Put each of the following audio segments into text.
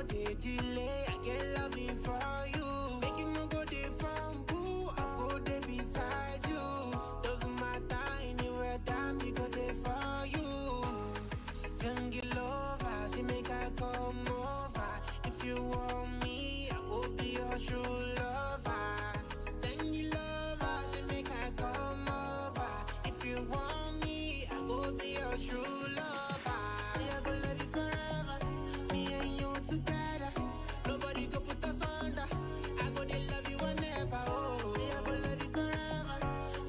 dey delay, I get loving for you. Make you no go dey from boo, I go dey beside you. Doesn't matter anywhere that me go dey for you. Jungle lover, she make I come over. If you want me, I will be your true lover. Jungle lover, she make I come over. If you want me, I will be your true lover. I go love you forever, me and you together. Nobody go put us under. I go dey love you whenever. Oh, I go love you forever,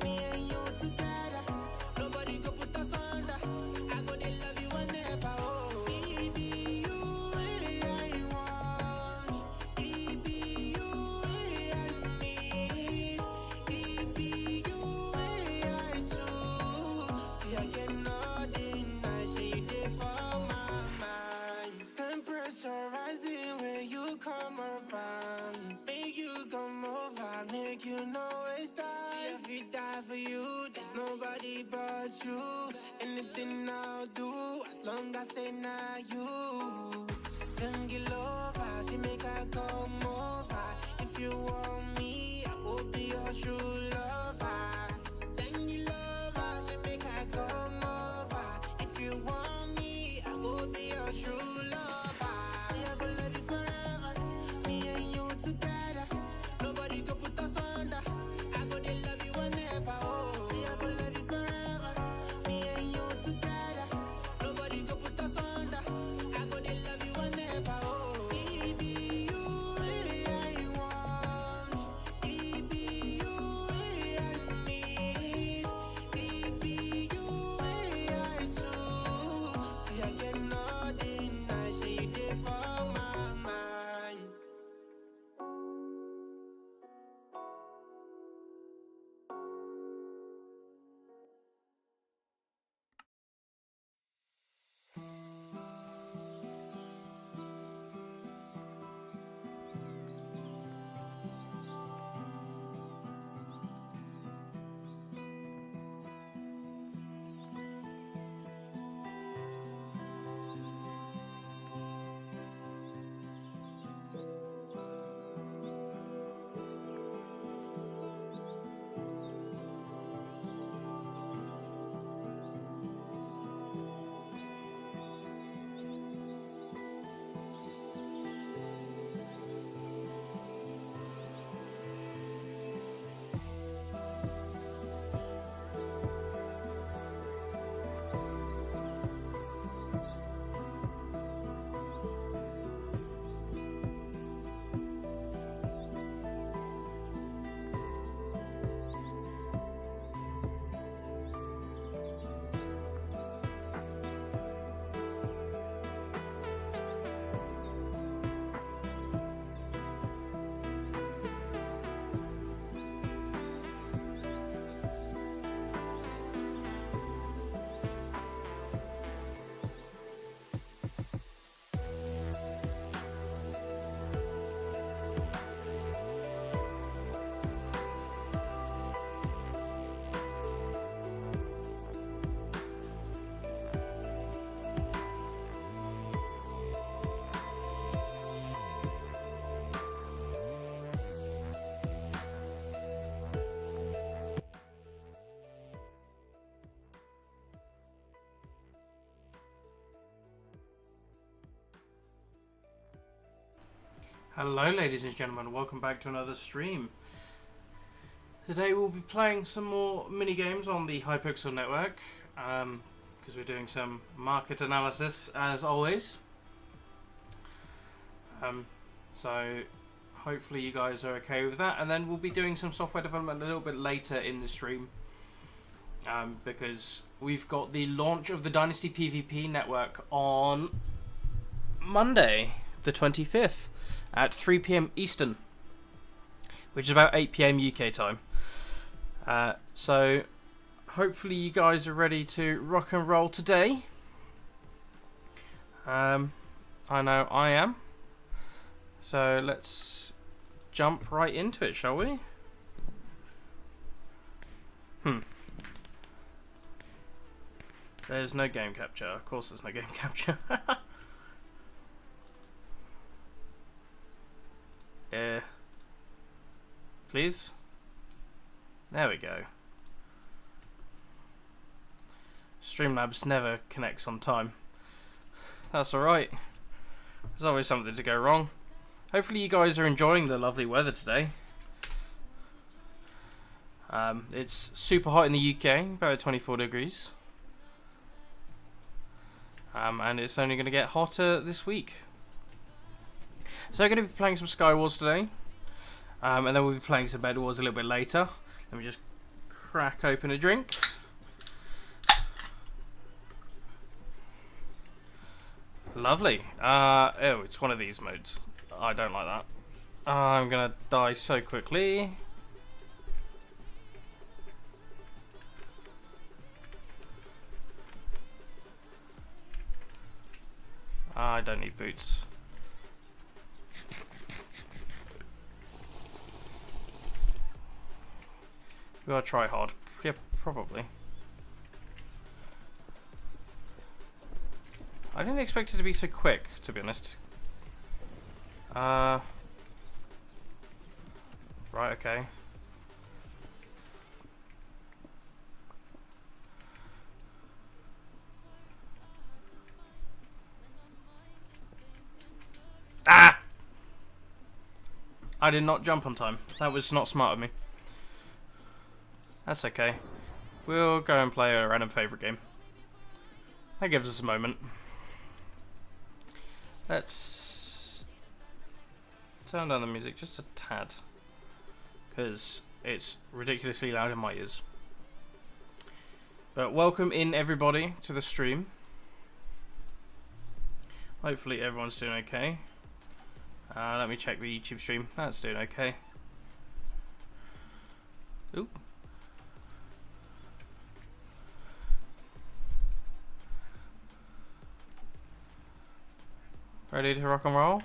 me and you together. Nobody go put us under. I go dey love you whenever. Oh, baby, you I want. Baby, you I need. Baby, you I choose. See, I cannot deny, say you dey for my mind. Temperature rising when you come around. Make you come over, make you no waste time. See, if we die for you, there's nobody but you. Anything I'll do, as long as say nah you. Jungle over, she make I come over. If you want me, I will be your true lover. Jungle over, she make I come over. If you want me, I will be your true lover. I go love you forever, me and you together. Nobody go put us under. I go dey love you whenever. Oh, I go love you forever, me and you together. Nobody go put us under. I go dey love you whenever. Oh, baby, you I want. Baby, you I need. Baby, you I choose. See, I cannot deny, say you dey for my mind. Hello ladies and gentlemen, welcome back to another stream. Today we'll be playing some more mini games on the Hypixel network, because we're doing some market analysis as always. So hopefully you guys are okay with that, and then we'll be doing some software development a little bit later in the stream, because we've got the launch of the DynastyPvP network on Monday the 25th at 3 PM Eastern, which is about 8 PM UK time. So hopefully you guys are ready to rock and roll today. I know I am. So let's jump right into it, shall we? There's no game capture. Of course there's no game capture. Please. There we go. Streamlabs never connects on time. That's alright. There's always something to go wrong. Hopefully you guys are enjoying the lovely weather today. It's super hot in the UK, about 24 degrees. And it's only going to get hotter this week. So I'm going to be playing some Skywars today. And then we'll be playing some Bedwars a little bit later. Let me just crack open a drink. Lovely. Oh, it's one of these modes. I don't like that. I'm going to die so quickly. I don't need boots. We gotta try hard. Yeah, probably. I didn't expect it to be so quick, to be honest. Right, okay. Ah! I did not jump on time. That was not smart of me. That's okay. We'll go and play a random favourite game. That gives us a moment. Let's turn down the music just a tad, because it's ridiculously loud in my ears. But welcome in everybody to the stream. Hopefully everyone's doing okay. Let me check the YouTube stream. That's doing okay. Ooh. Ready to rock and roll?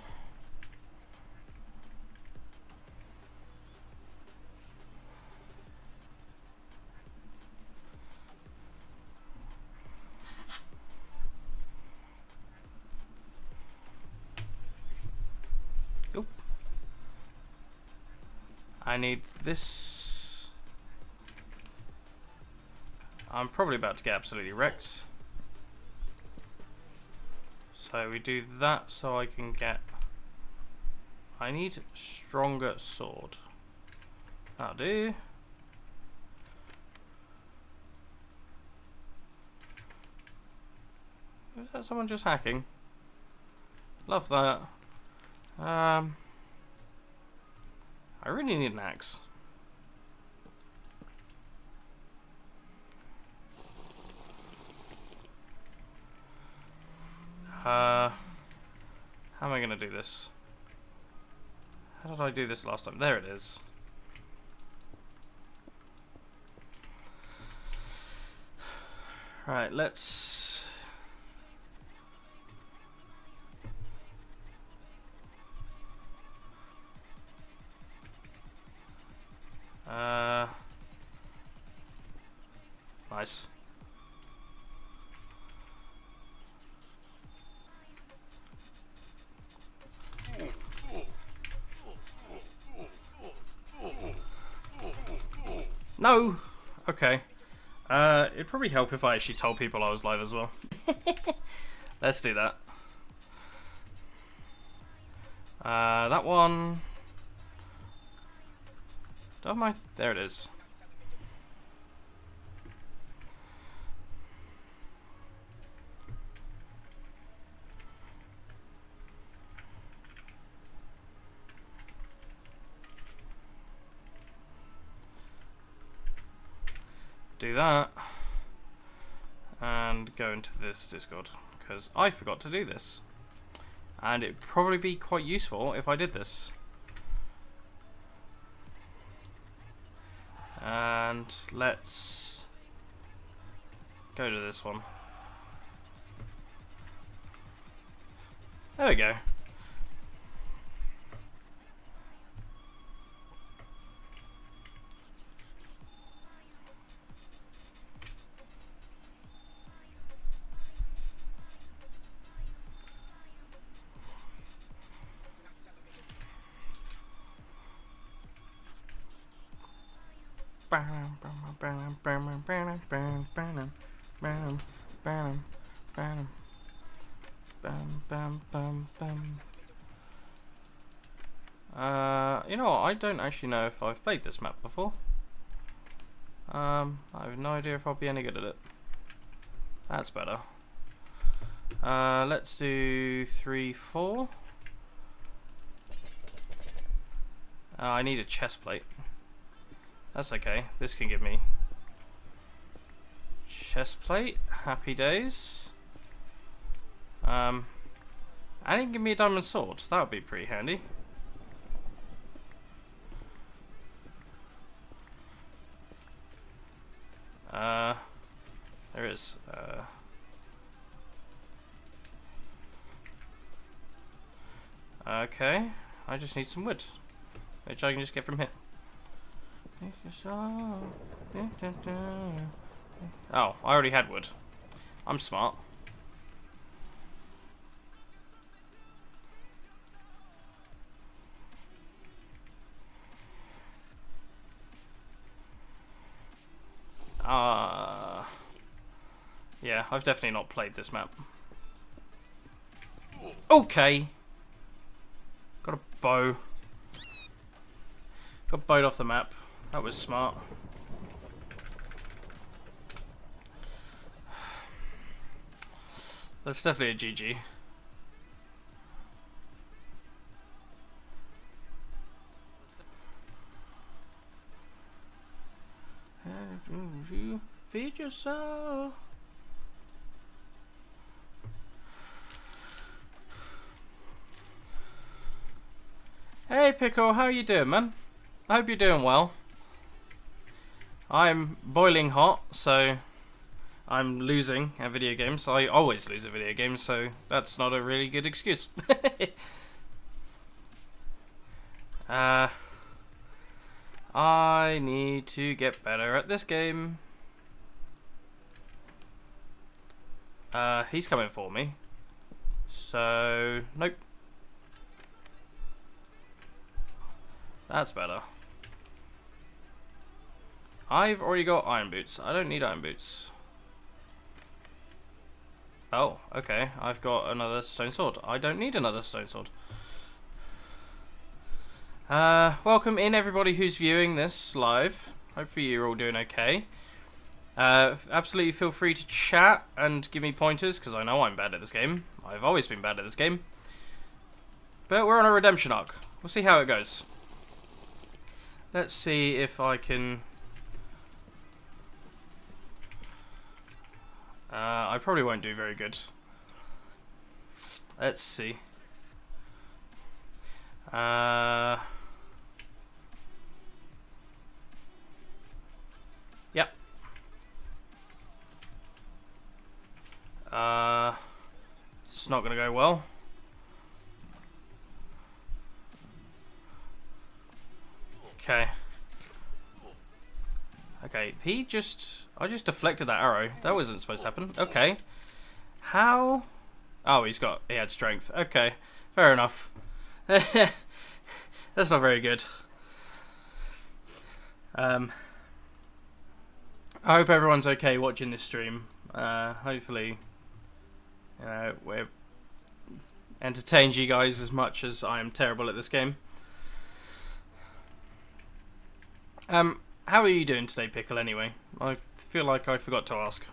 Oop. I need this. I'm probably about to get absolutely wrecked. So we do that so I can get... I need stronger sword. That'll do. Is that someone just hacking? Love that. I really need an axe. How am I going to do this? How did I do this last time? There it is. Right, let's... Nice. No! Okay. It'd probably help if I actually told people I was live as well. Let's do that. That one... Don't mind. There it is. Do that and go into this Discord because I forgot to do this, and it'd probably be quite useful if I did this. And let's go to this one. There we go. You know what? I don't actually know if I've played this map before. I have no idea if I'll be any good at it. That's better. Let's do 3, 4. I need a chest plate. That's okay. This can give me chest plate. Happy days. And it can give me a diamond sword. That would be pretty handy. There is. Okay, I just need some wood, which I can just get from here. Oh, I already had wood. I'm smart. Yeah, I've definitely not played this map. Okay. Got a bow. Got bowed off the map. That was smart. That's definitely a GG. Feed yourself. Hey Pickle, how you doing, man? I hope you're doing well. I'm boiling hot, so I'm losing at video games. I always lose at video games, so that's not a really good excuse. I need to get better at this game. He's coming for me. So, nope. That's better. I've already got iron boots. I don't need iron boots. Oh, okay. I've got another stone sword. I don't need another stone sword. Welcome in everybody who's viewing this live. Hopefully you're all doing okay. Absolutely feel free to chat and give me pointers, because I know I'm bad at this game. I've always been bad at this game. But we're on a redemption arc. We'll see how it goes. Let's see if I can... I probably won't do very good. Let's see. Yep. It's not gonna go well. Okay. Okay, I just deflected that arrow. That wasn't supposed to happen. Okay. How? Oh, he had strength. Okay, fair enough. That's not very good. I hope everyone's okay watching this stream. Hopefully, we're entertained you guys as much as I am terrible at this game. How are you doing today, Pickle, anyway? I feel like I forgot to ask.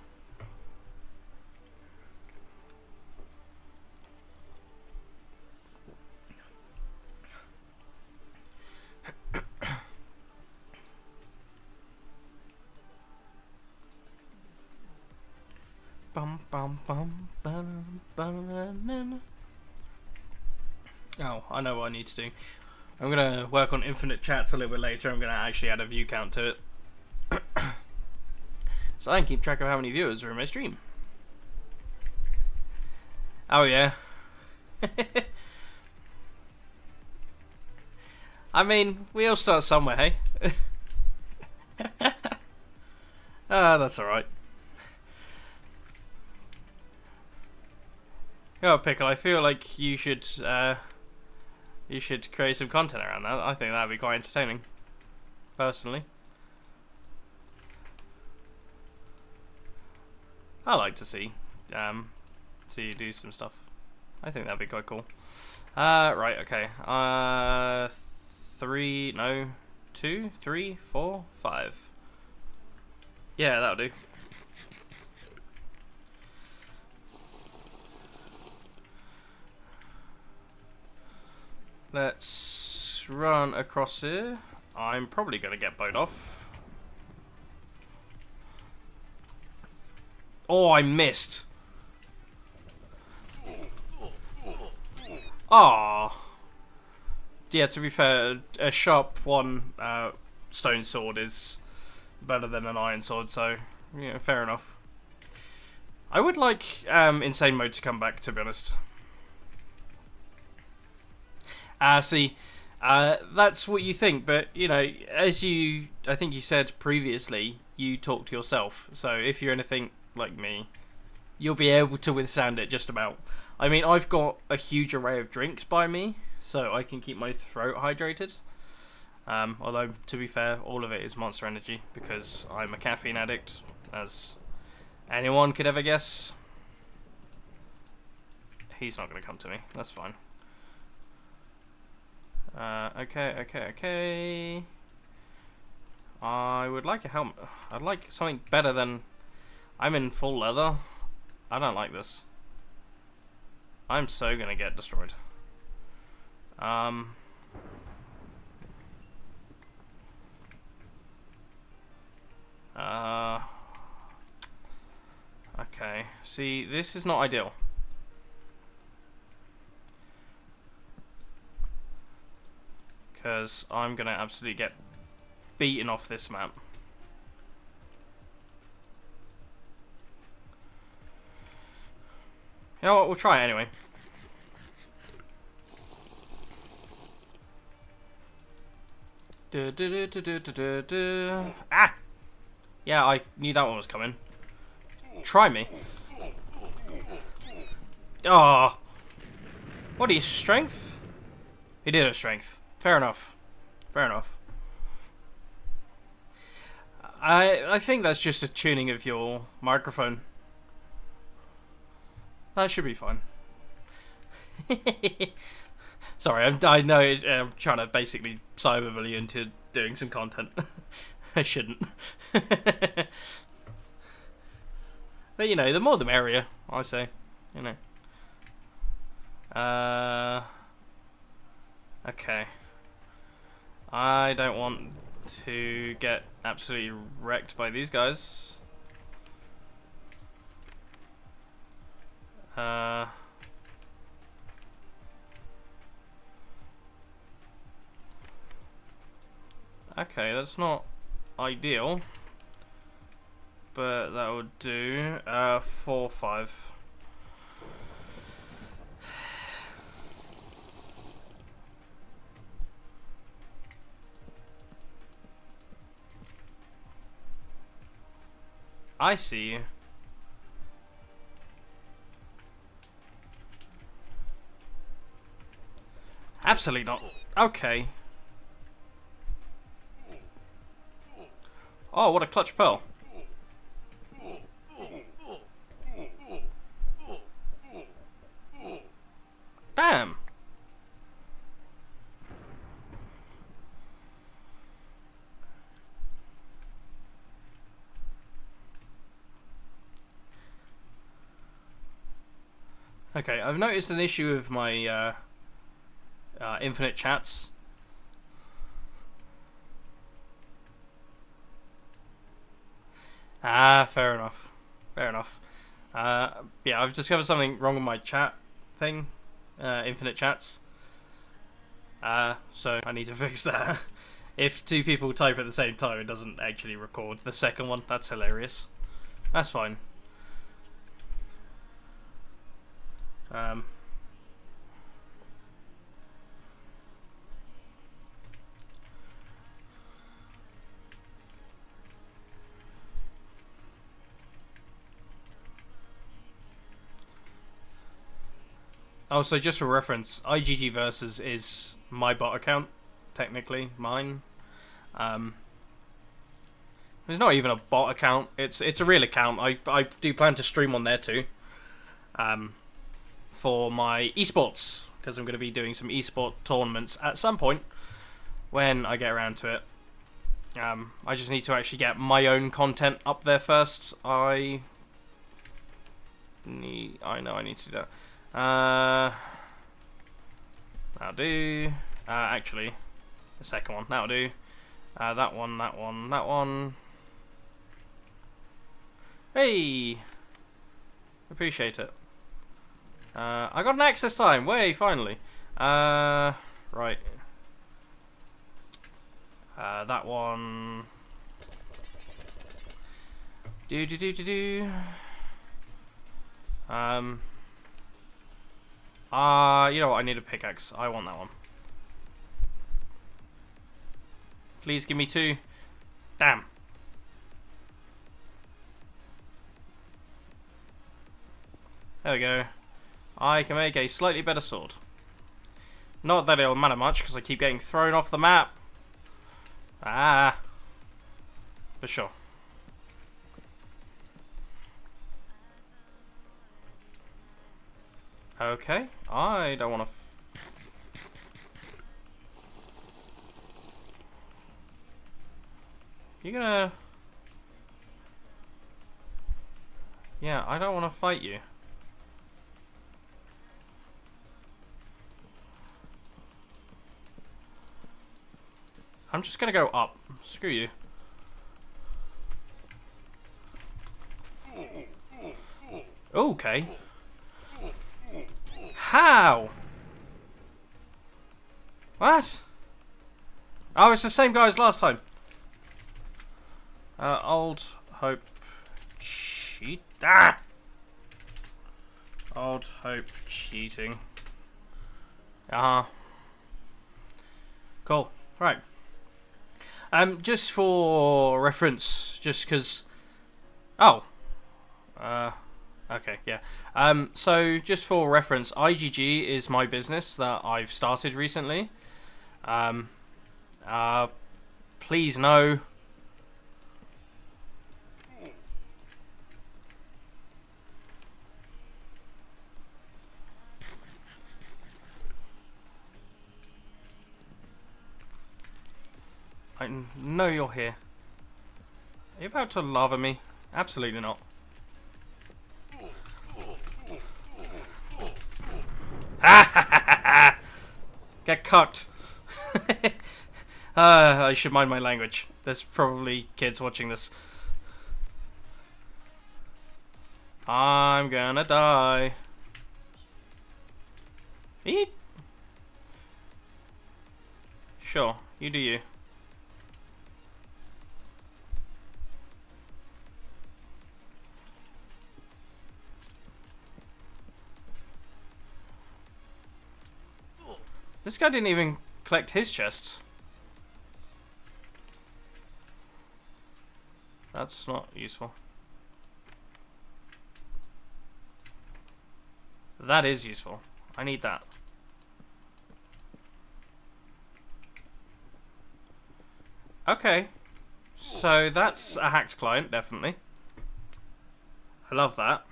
Oh, I know what I need to do. I'm going to work on infinite chats a little bit later. I'm going to actually add a view count to it. So I can keep track of how many viewers are in my stream. Oh yeah. I mean, we all start somewhere, hey? That's alright. Oh, Pickle, I feel like you should create some content around that. I think that'd be quite entertaining, personally. I like to see you do some stuff. I think that'd be quite cool. Right, okay. 2, 3, 4, 5. Yeah, that'll do. Let's run across here. I'm probably going to get bowed off. Oh, I missed. Ah. Yeah, to be fair, a sharp one stone sword is better than an iron sword, so yeah, fair enough. I would like insane mode to come back, to be honest. See, that's what you think, but you know, I think you said previously, you talk to yourself. So if you're anything like me, you'll be able to withstand it just about. I mean, I've got a huge array of drinks by me, so I can keep my throat hydrated. Although, to be fair, all of it is Monster Energy, because I'm a caffeine addict, as anyone could ever guess. He's not going to come to me, that's fine. Okay. I would like a helmet. I'd like something better than... I'm in full leather. I don't like this. I'm so gonna get destroyed. Okay. See, this is not ideal. Because I'm gonna absolutely get beaten off this map. You know what, we'll try it anyway. Ah! Yeah, I knew that one was coming. Try me. Oh. What are you, strength? He did have strength. Fair enough. Fair enough. I think that's just a tuning of your microphone. That should be fine. Sorry, I know I'm trying to basically cyberbully you into doing some content. I shouldn't. But you know, the more the merrier, I say. You know. Okay. I don't want to get absolutely wrecked by these guys. Okay, that's not ideal, but that would do. 4, 5. I see you. Absolutely not. Okay. Oh, what a clutch pearl. Damn. Okay, I've noticed an issue with my infinite chats. Ah, fair enough. Fair enough. Yeah, I've discovered something wrong with my chat thing. Infinite chats. So I need to fix that. If 2 people type at the same time, it doesn't actually record the second one. That's hilarious. That's fine. Oh, so just for reference, IGG Versus is my bot account, technically, mine. It's not even a bot account. It's a real account. I do plan to stream on there too. For my esports, because I'm going to be doing some esport tournaments at some point when I get around to it. I just need to actually get my own content up there first. I know I need to do that. That'll do. Actually, the second one. That'll do. That one. Hey! Appreciate it. I got an access time. Way, finally. Right. That one. You know what? I need a pickaxe. I want that one. Please give me 2. Damn. There we go. I can make a slightly better sword. Not that it'll matter much, because I keep getting thrown off the map. For sure. Okay, I don't want to... You're gonna... Yeah, I don't want to fight you. I'm just gonna go up. Screw you. Okay. How? What? Oh, it's the same guy as last time. Old Hope cheat. Old Hope cheating. Cool. Right. Just for reference, just because... Oh. Okay, yeah. So, just for reference, IGG is my business that I've started recently. Please know... I know you're here. Are you about to lava me? Absolutely not. Get cocked. I should mind my language. There's probably kids watching this. I'm gonna die. Eat. Sure, you do you. This guy didn't even collect his chests. That's not useful. That is useful. I need that. Okay. So that's a hacked client, definitely. I love that.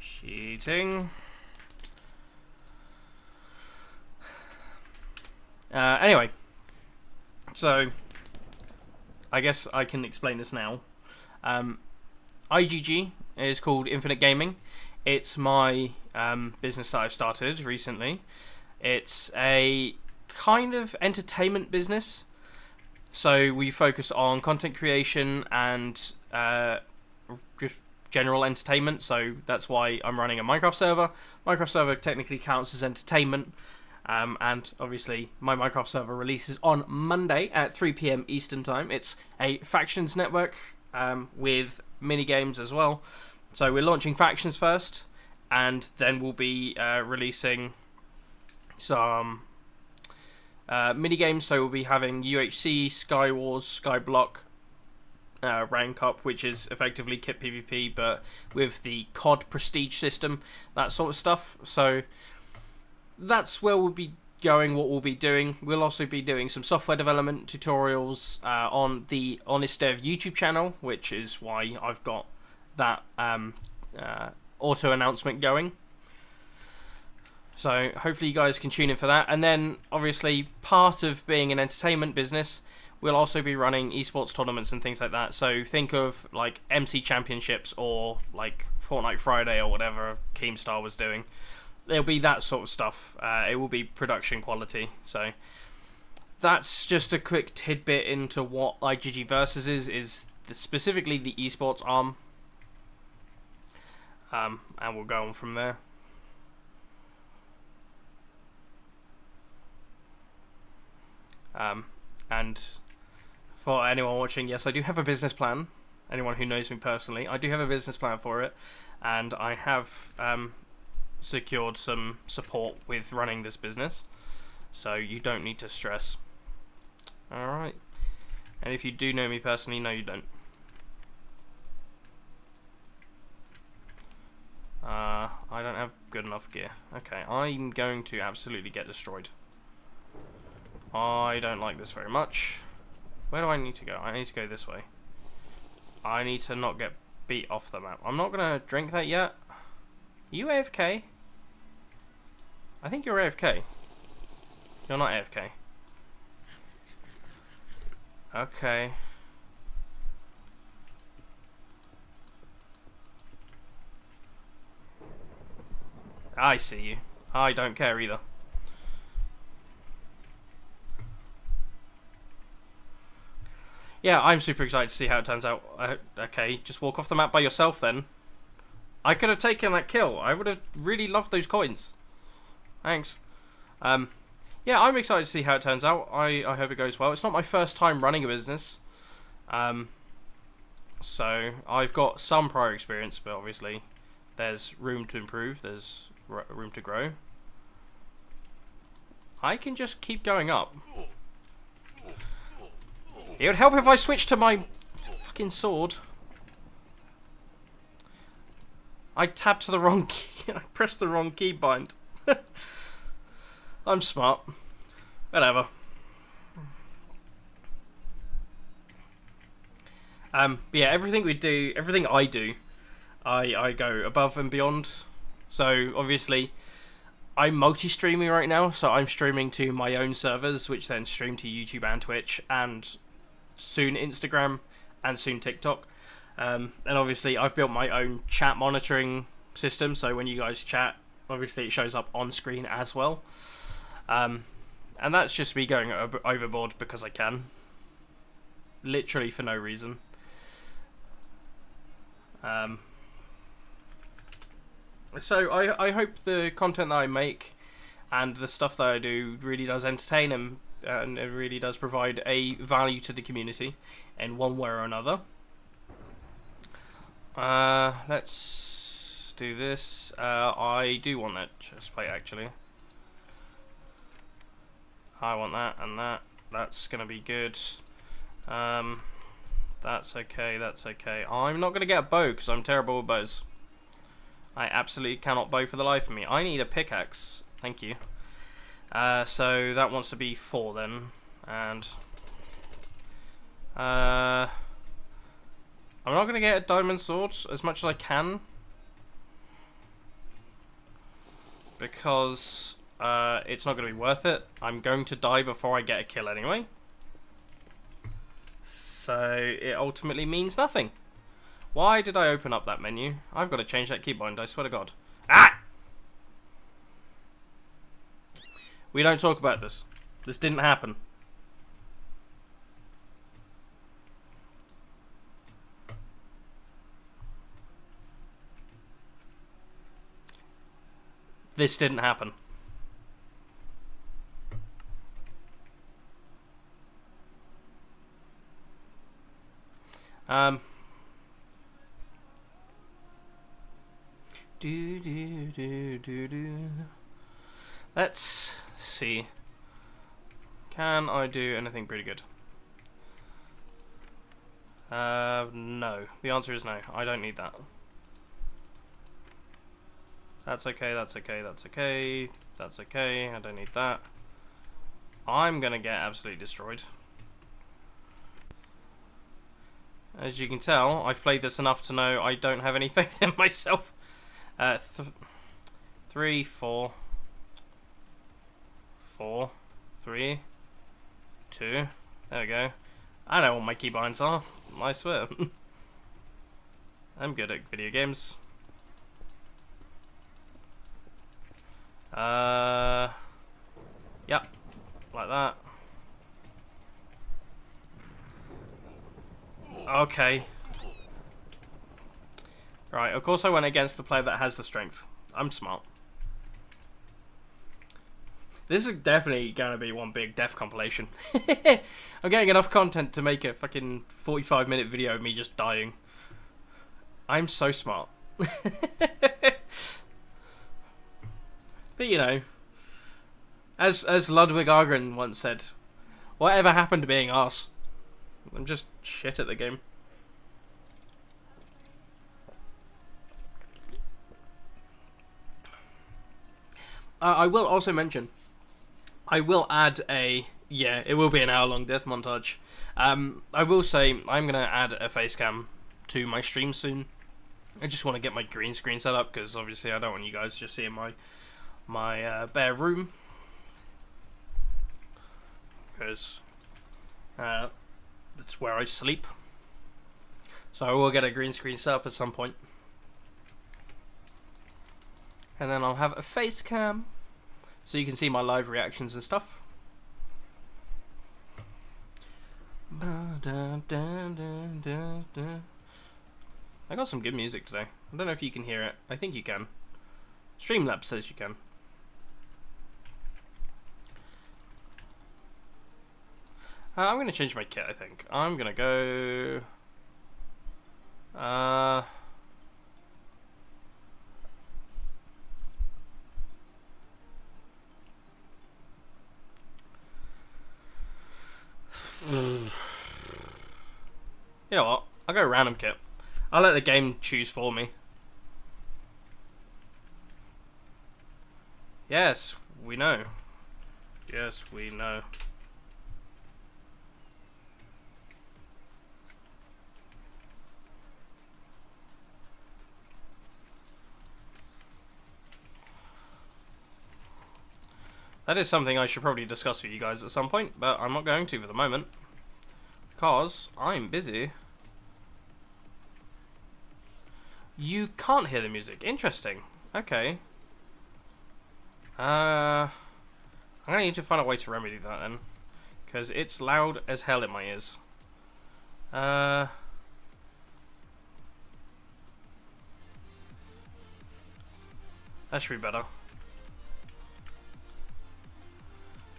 Cheating. Anyway, so I guess I can explain this now. IGG is called Infinite Gaming. It's my business that I've started recently. It's a kind of entertainment business. So we focus on content creation and just general entertainment, so that's why I'm running a Minecraft server. Minecraft server technically counts as entertainment, and obviously my Minecraft server releases on Monday at 3 PM Eastern Time. It's a factions network with mini games as well. So we're launching factions first, and then we'll be releasing some mini games. So we'll be having UHC, Skywars, Skyblock, rank up, which is effectively kit PvP but with the COD prestige system, that sort of stuff. So that's where we'll be going, what we'll be doing, we'll also be doing some software development tutorials on the TheHonestDev YouTube channel, which is why I've got that auto announcement going. So hopefully you guys can tune in for that. And then obviously part of being an entertainment business, we'll also be running esports tournaments and things like that. So think of like MC Championships or like Fortnite Friday or whatever Keemstar was doing. There'll be that sort of stuff. It will be production quality. So that's just a quick tidbit into what IGG Versus is specifically the esports arm. And we'll go on from there. And for anyone watching, yes, I do have a business plan. Anyone who knows me personally, I do have a business plan for it, and I have secured some support with running this business, so you don't need to stress. Alright, and if you do know me personally, no you don't. I don't have good enough gear. Okay, I'm going to absolutely get destroyed. I don't like this very much. Where do I need to go? I need to go this way. I need to not get beat off the map. I'm not going to drink that yet. Are you AFK? I think you're AFK. You're not AFK. Okay. I see you. I don't care either. Yeah, I'm super excited to see how it turns out. Okay, just walk off the map by yourself then. I could have taken that kill. I would have really loved those coins. Thanks. Yeah, I'm excited to see how it turns out. I hope it goes well. It's not my first time running a business. So I've got some prior experience, but obviously there's room to improve. There's room to grow. I can just keep going up. It would help if I switched to my fucking sword. I tapped the wrong key. I pressed the wrong keybind. I'm smart. Whatever. But yeah, everything we do, everything I do, I go above and beyond. So obviously, I'm multi-streaming right now, so I'm streaming to my own servers, which then stream to YouTube and Twitch, and soon Instagram, and soon TikTok. And obviously, I've built my own chat monitoring system, so when you guys chat, obviously it shows up on screen as well. And that's just me going overboard because I can. Literally for no reason. So I hope the content that I make and the stuff that I do really does entertain and it really does provide a value to the community in one way or another. Let's do this. I do want that chest plate actually. I want that and that. That's gonna be good. That's okay, that's okay. I'm not gonna get a bow because I'm terrible with bows. I absolutely cannot bow for the life of me. I need a pickaxe. Thank you. So that wants to be 4 then. And I'm not going to get a diamond sword as much as I can. Because it's not going to be worth it. I'm going to die before I get a kill anyway. So it ultimately means nothing. Why did I open up that menu? I've got to change that keybind, I swear to God. Ah! We don't talk about this. This didn't happen. This didn't happen. Let's see. Can I do anything pretty good? No. The answer is no. I don't need that. That's okay, that's okay, that's okay. That's okay. I don't need that. I'm gonna get absolutely destroyed. As you can tell, I've played this enough to know I don't have any faith in myself. 3, 4, 4, 3, 2. There we go. I know what my keybinds are. I swear. I'm good at video games. Yep, like that. Okay. Right, of course I went against the player that has the strength. I'm smart. This is definitely going to be one big death compilation. I'm getting enough content to make a fucking 45-minute video of me just dying. I'm so smart. But you know, as Ludwig Argren once said, whatever happened to being arse? I'm just shit at the game. I will also mention, I will add a, yeah, it will be an hour-long death montage. I will say, I'm going to add a face cam to my stream soon. I just want to get my green screen set up, because obviously I don't want you guys just seeing my bare room. Because that's where I sleep. So I will get a green screen set up at some point. And then I'll have a face cam, so you can see my live reactions and stuff. I got some good music today. I don't know if you can hear it. I think you can. Streamlabs says you can. I'm going to change my kit, I think. I'm going to go... You know what? I'll go random kit. I'll let the game choose for me. Yes, we know. Yes, we know. That is something I should probably discuss with you guys at some point, but I'm not going to for the moment. Because I'm busy. You can't hear the music. Interesting. Okay. I'm going to need to find a way to remedy that then. Because it's loud as hell in my ears. That should be better.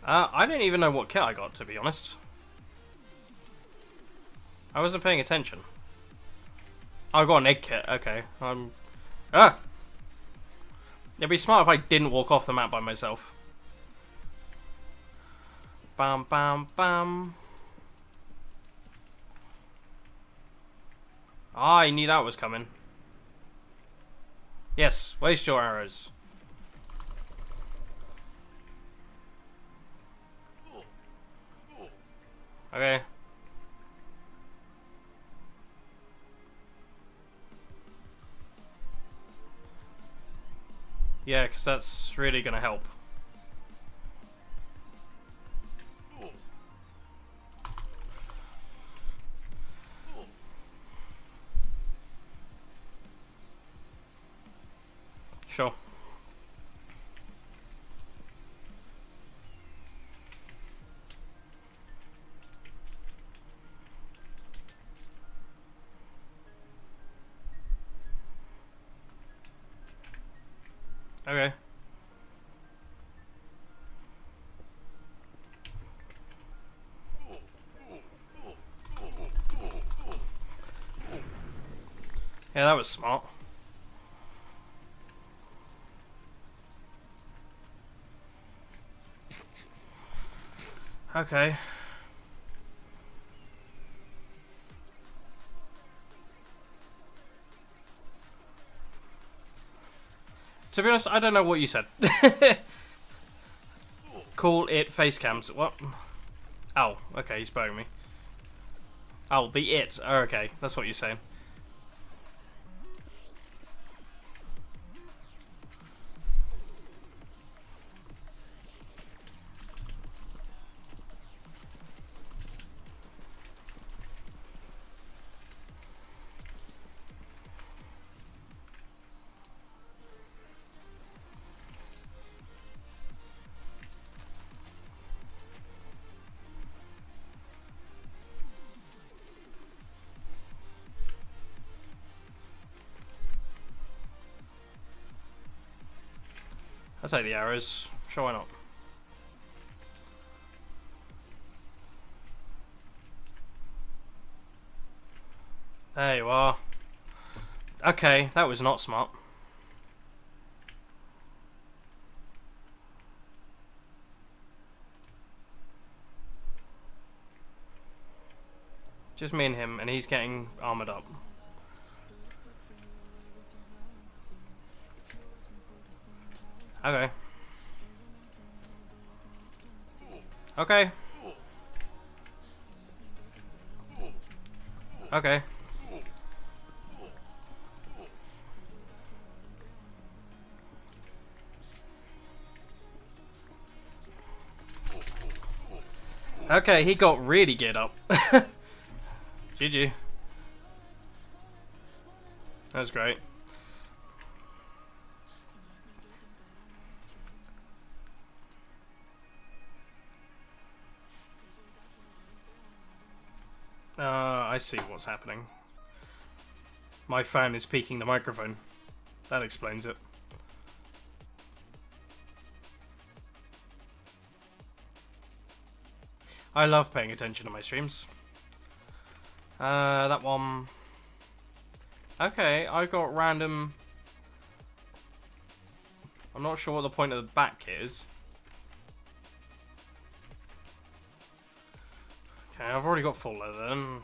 I don't even know what kit I got, to be honest. I wasn't paying attention. Oh, I got an egg kit. Okay. It'd be smart if I didn't walk off the map by myself. Bam, bam, bam. I knew that was coming. Yes, waste your arrows. Okay. Yeah, because that's really going to help. Sure. Okay. Yeah, that was smart. Okay. To be honest, I don't know what you said. Call it face cams. What? Oh, okay, he's bowing me. Oh, the it. Oh, okay, that's what you're saying. I'll take the arrows. Sure, why not? There you are. Okay, that was not smart. Just me and him, and he's getting armored up. Okay. Okay. Okay. Okay, he got really geared up. GG. That was great. I see what's happening. My fan is peaking the microphone. That explains it. I love paying attention to my streams. That one. Okay, I got random. I'm not sure what the point of the back is. Okay, I've already got full leather then.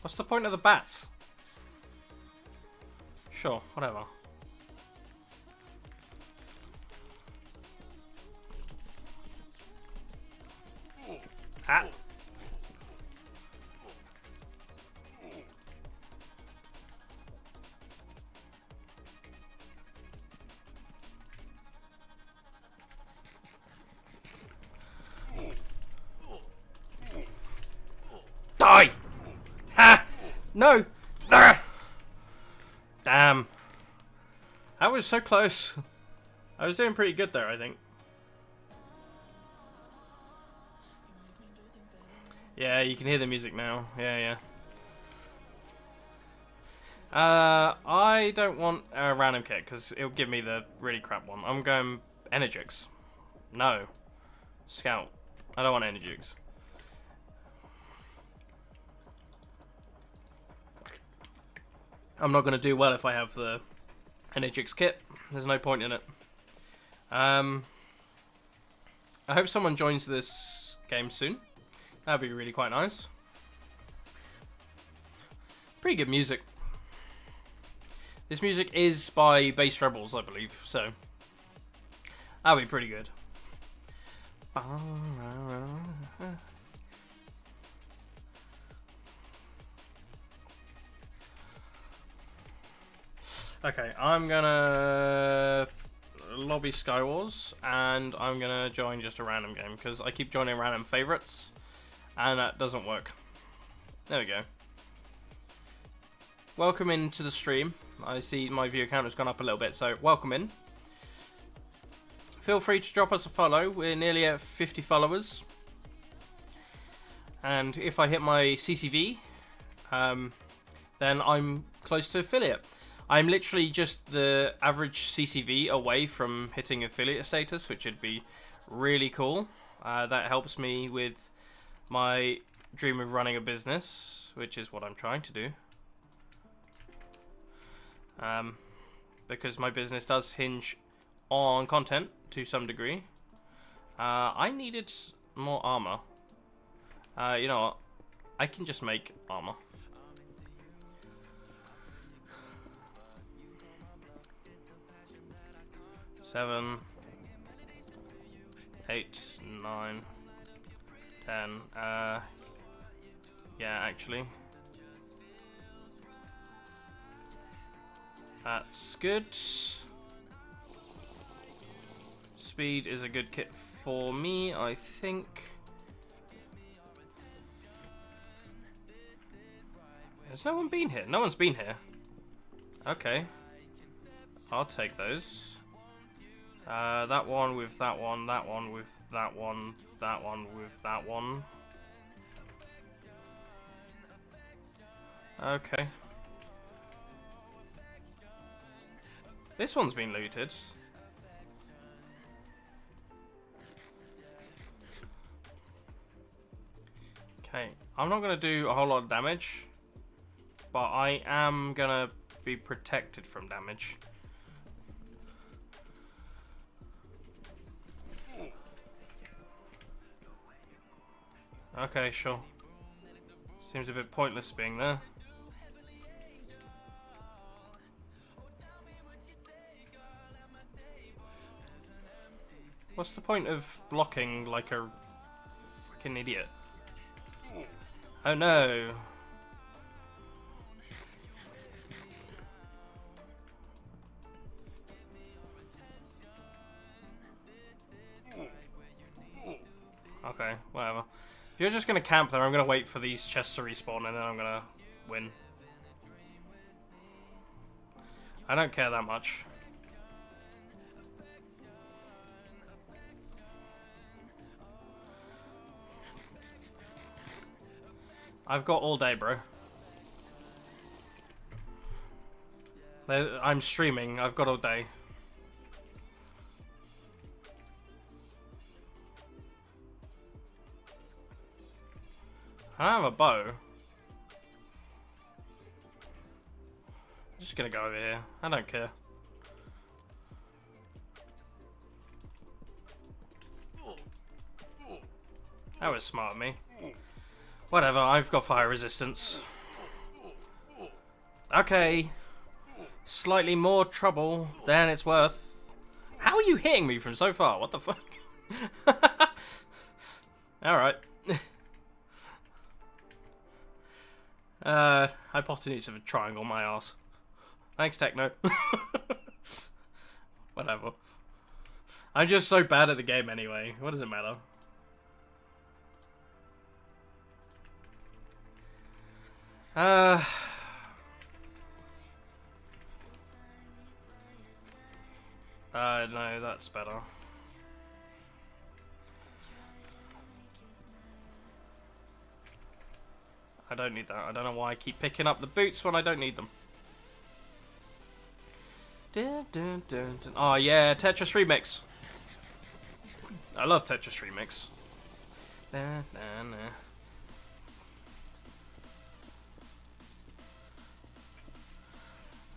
What's the point of the bats? Sure, whatever. Ah. Die! Ha! No! Ah! Damn. That was so close. I was doing pretty good there, I think. Yeah, you can hear the music now. Yeah. I don't want a random kit because it'll give me the really crap one. I'm going Energix. No. Scout. I don't want Energix. I'm not going to do well if I have the Energix kit. There's no point in it. I hope someone joins this game soon. That'd be really quite nice. Pretty good music. This music is by Bass Rebels, I believe, so that'd be pretty good. Okay, I'm gonna lobby Skywars, and I'm gonna join just a random game because I keep joining random favorites, and that doesn't work. There we go. Welcome into the stream. I see my viewer count has gone up a little bit, so welcome in. Feel free to drop us a follow. We're nearly at 50 followers, and if I hit my CCV, then I'm close to affiliate. I'm literally just the average CCV away from hitting affiliate status, which would be really cool. That helps me with my dream of running a business, which is what I'm trying to do. Because my business does hinge on content to some degree. I needed more armor. You know what? I can just make armor. 7, 8, 9, 10. Yeah, actually. That's good. Speed is a good kit for me, I think. Has no one been here? No one's been here. Okay. I'll take those. That one with that one, that one with that one, that one with that one. Okay. This one's been looted. Okay, I'm not going to do a whole lot of damage, but I am going to be protected from damage. Okay, sure. Seems a bit pointless being there. What's the point of blocking like a freaking idiot? Oh no! Okay, whatever. If you're just gonna camp there, I'm gonna wait for these chests to respawn and then I'm gonna win. I don't care that much. I've got all day, bro. I'm streaming. I've got all day. I don't have a bow. I'm just gonna go over here. I don't care. That was smart of me. Whatever, I've got fire resistance. Okay. Slightly more trouble than it's worth. How are you hitting me from so far? What the fuck? Alright. Hypotenuse of a triangle, my ass. Thanks, Techno. Whatever. I'm just so bad at the game anyway. What does it matter? No, that's better. I don't need that. I don't know why I keep picking up the boots when I don't need them. Dun, dun, dun, dun. Oh yeah, Tetris Remix. I love Tetris Remix. Nah, nah,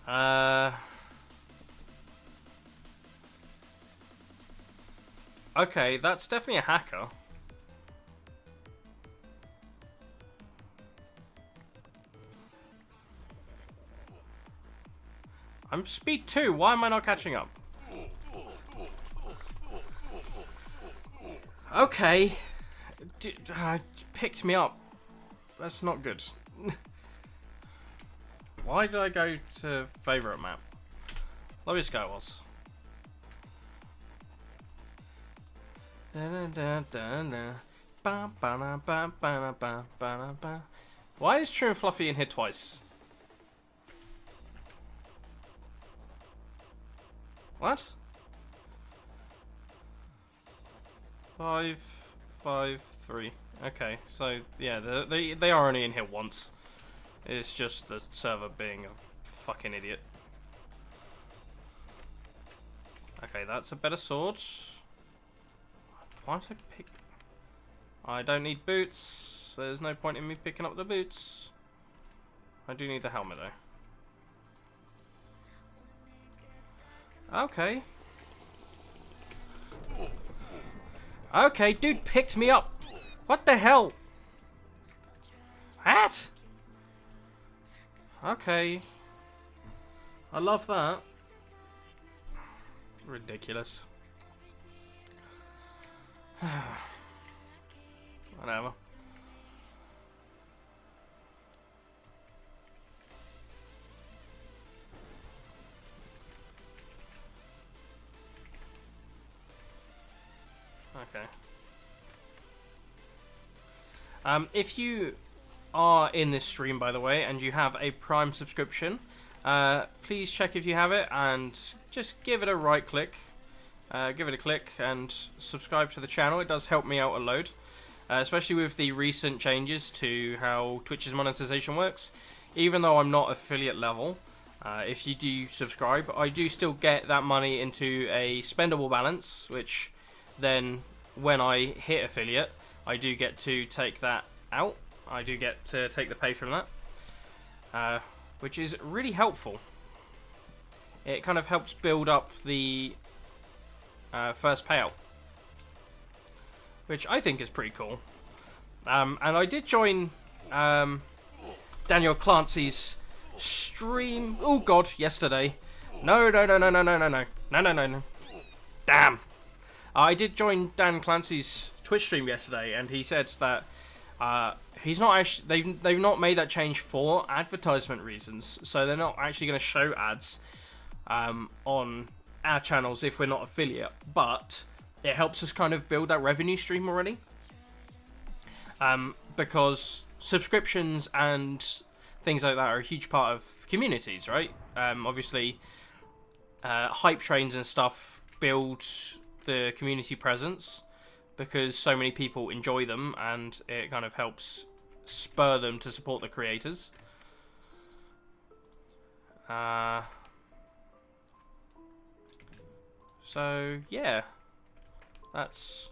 nah. Okay, that's definitely a hacker. I'm speed 2, why am I not catching up? Okay. Picked me up. That's not good. Why did I go to favourite map? Lobby Skywars. Why is True and Fluffy in here twice? What? 5, 5, 3. Okay, so yeah, they are only in here once. It's just the server being a fucking idiot. Okay, that's a better sword. Why did I pick? I don't need boots. There's no point in me picking up the boots. I do need the helmet though. Okay. Okay, dude picked me up. What the hell? What? Okay. I love that. Ridiculous. Whatever. Okay. If you are in this stream, by the way, and you have a Prime subscription, please check if you have it and just give it a right click. Give it a click and subscribe to the channel. It does help me out a load, especially with the recent changes to how Twitch's monetization works. Even though I'm not affiliate level, if you do subscribe, I do still get that money into a spendable balance, which then when I hit affiliate, I do get to take that out. I do get to take the pay from that, which is really helpful. It kind of helps build up the first payout, which I think is pretty cool. And I did join Daniel Clancy's stream. Oh god, yesterday. No. Damn. I did join Dan Clancy's Twitch stream yesterday, and he said that he's not actually they've not made that change for advertisement reasons, so they're not actually going to show ads on our channels if we're not affiliate, but it helps us kind of build that revenue stream already, because subscriptions and things like that are a huge part of communities, right? Obviously hype trains and stuff build the community presence because so many people enjoy them, and it kind of helps spur them to support the creators. So yeah, that's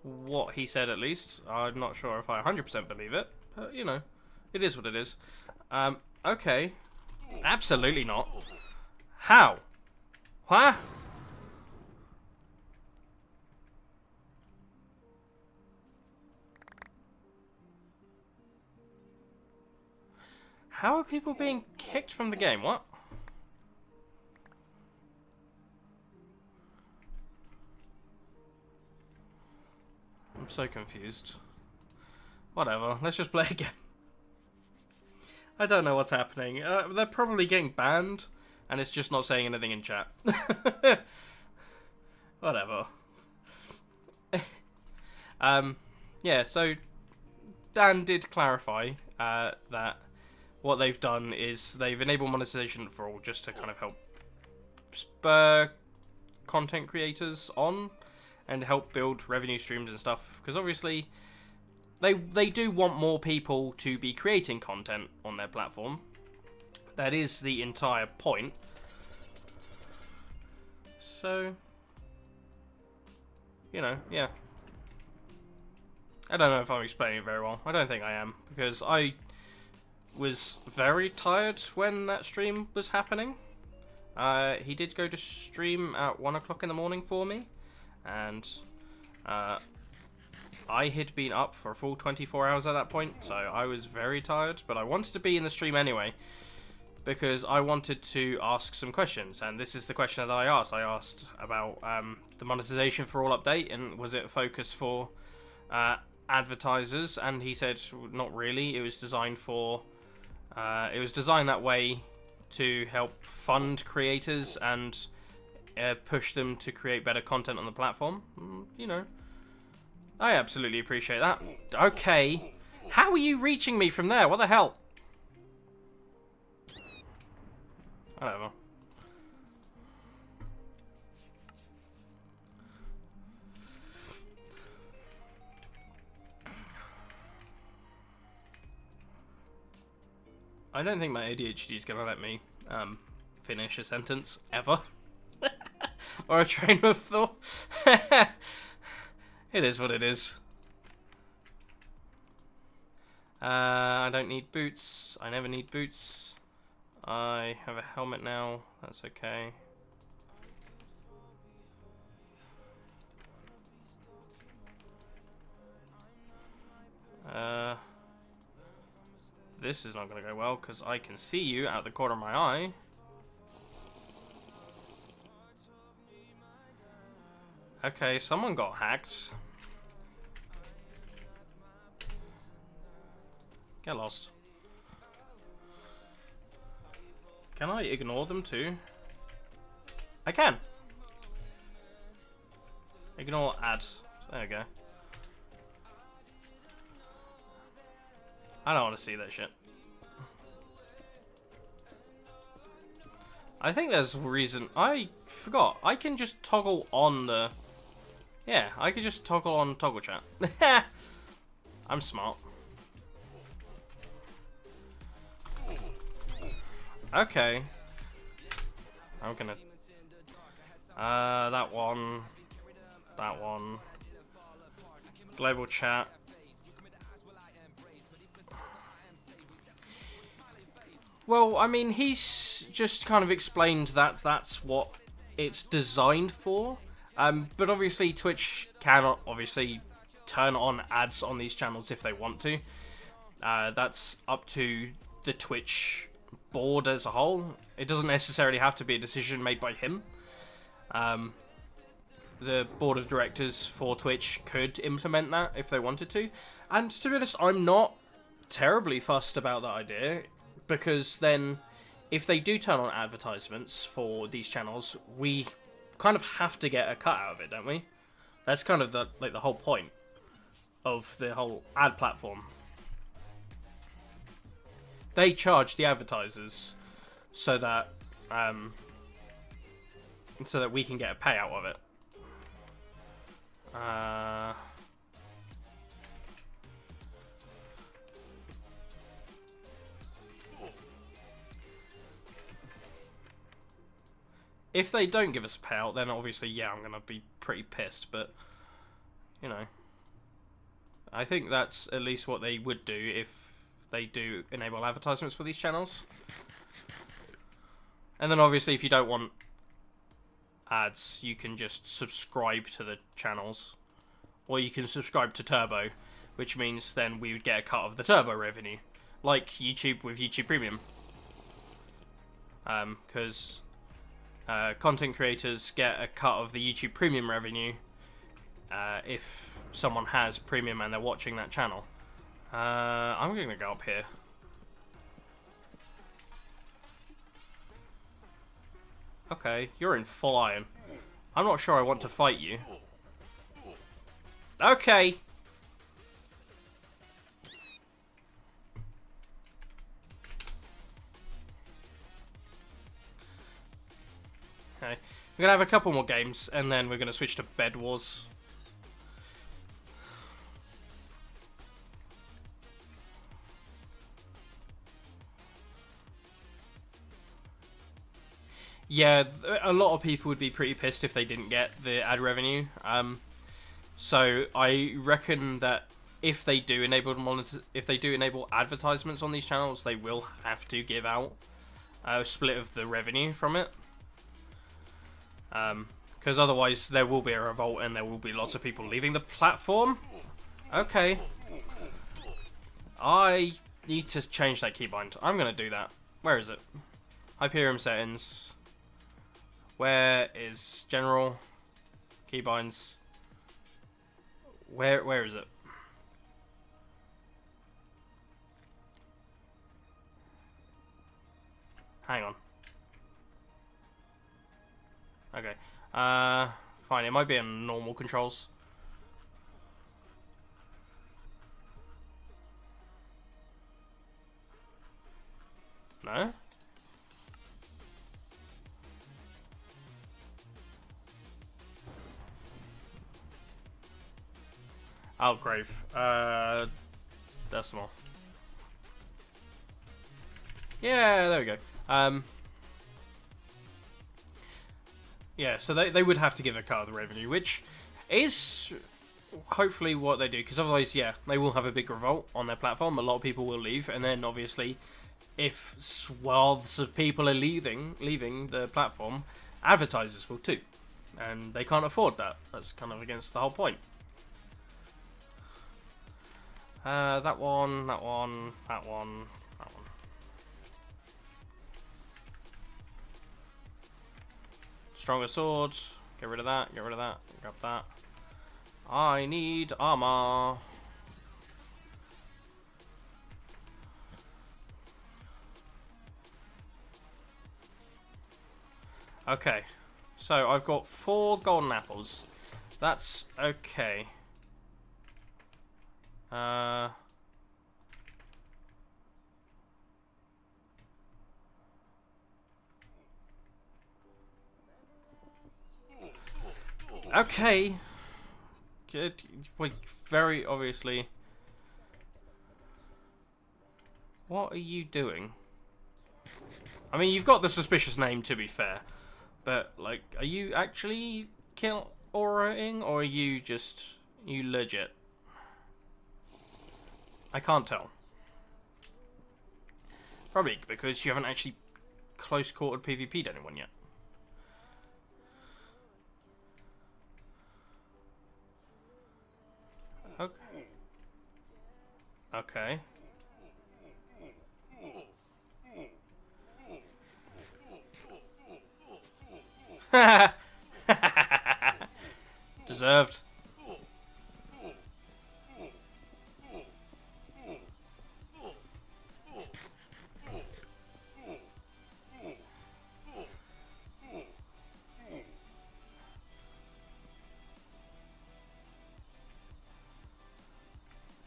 what he said, at least. I'm not sure if I 100% believe it, but you know, it is what it is. Okay, absolutely not. How? Huh? How are people being kicked from the game? What? I'm so confused. Whatever, let's just play again. I don't know what's happening. They're probably getting banned, and it's just not saying anything in chat. Whatever. Yeah, so Dan did clarify that what they've done is they've enabled monetization for all, just to kind of help spur content creators on and help build revenue streams and stuff, because obviously they do want more people to be creating content on their platform. That is the entire point. So, you know, yeah. I don't know if I'm explaining it very well. I don't think I am, because I was very tired when that stream was happening. He did go to stream at 1 o'clock in the morning for me, and I had been up for a full 24 hours at that point, so I was very tired, but I wanted to be in the stream anyway, because I wanted to ask some questions, and this is the question that I asked. I asked about the monetization for all update, and was it a focus for advertisers, and he said not really. It was designed for it was designed that way to help fund creators and push them to create better content on the platform. You know, I absolutely appreciate that. Okay, how are you reaching me from there? What the hell? I don't know. I don't think my ADHD is gonna let me finish a sentence ever, or a train of thought. It is what it is. I don't need boots. I never need boots. I have a helmet now. That's okay. This is not going to go well because I can see you out the corner of my eye. Okay, someone got hacked. Get lost. Can I ignore them too? I can. Ignore ads. There we go. I don't want to see that shit. I think there's a reason. I forgot. I can just toggle on the... Yeah, I can just toggle on toggle chat. I'm smart. Okay. I'm gonna... that one. That one. Global chat. Well, I mean, he's just kind of explained that that's what it's designed for. But obviously, Twitch can obviously turn on ads on these channels if they want to. That's up to the Twitch board as a whole. It doesn't necessarily have to be a decision made by him. The board of directors for Twitch could implement that if they wanted to. And to be honest, I'm not terribly fussed about that idea. Because then, if they do turn on advertisements for these channels, we kind of have to get a cut out of it, don't we? That's kind of the whole point of the whole ad platform. They charge the advertisers so that we can get a payout of it. If they don't give us a payout, then obviously, yeah, I'm going to be pretty pissed, but, you know, I think that's at least what they would do if they do enable advertisements for these channels. And then obviously, if you don't want ads, you can just subscribe to the channels, or you can subscribe to Turbo, which means then we would get a cut of the Turbo revenue, like YouTube with YouTube Premium. Because... content creators get a cut of the YouTube Premium revenue if someone has Premium and they're watching that channel. I'm going to go up here. Okay, you're in full iron. I'm not sure I want to fight you. Okay. Okay, we're gonna have a couple more games, and then we're gonna switch to Bedwars. Yeah, a lot of people would be pretty pissed if they didn't get the ad revenue. So I reckon that if they do enable advertisements on these channels, they will have to give out a split of the revenue from it. Because otherwise there will be a revolt and there will be lots of people leaving the platform. Okay. I need to change that keybind. I'm going to do that. Where is it? Hyperium settings. Where is general? Keybinds. Where is it? Hang on. Okay. Fine. It might be in normal controls. No? Oh, grave. Decimal. Yeah, there we go. Yeah, so they would have to give a cut of the revenue, which is hopefully what they do, because otherwise, yeah, they will have a big revolt on their platform. A lot of people will leave, and then obviously, if swaths of people are leaving the platform, advertisers will too, and they can't afford that. That's kind of against the whole point. That one, that one, that one, that one. Stronger sword. Get rid of that. Get rid of that. Grab that. I need armor. Okay. So I've got 4 golden apples. That's okay. Okay. Good. Well, very obviously. What are you doing? I mean, you've got the suspicious name, to be fair. But, like, are you actually kill-auraing, or are you just... you legit? I can't tell. Probably because you haven't actually close-quartered PvP'd anyone yet. Okay. Okay. Deserved.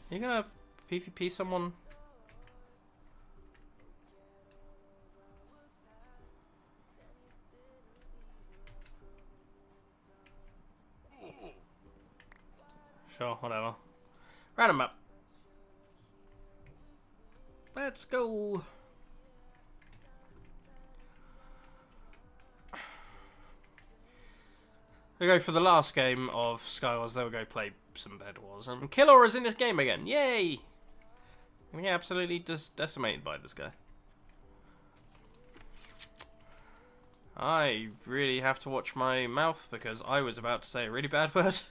You gonna PvP someone? Sure, whatever. Random map. Let's go. We go for the last game of Skywars, then we'll go play some Bedwars. And Killaura's in this game again. Yay! We get absolutely decimated by this guy. I really have to watch my mouth because I was about to say a really bad word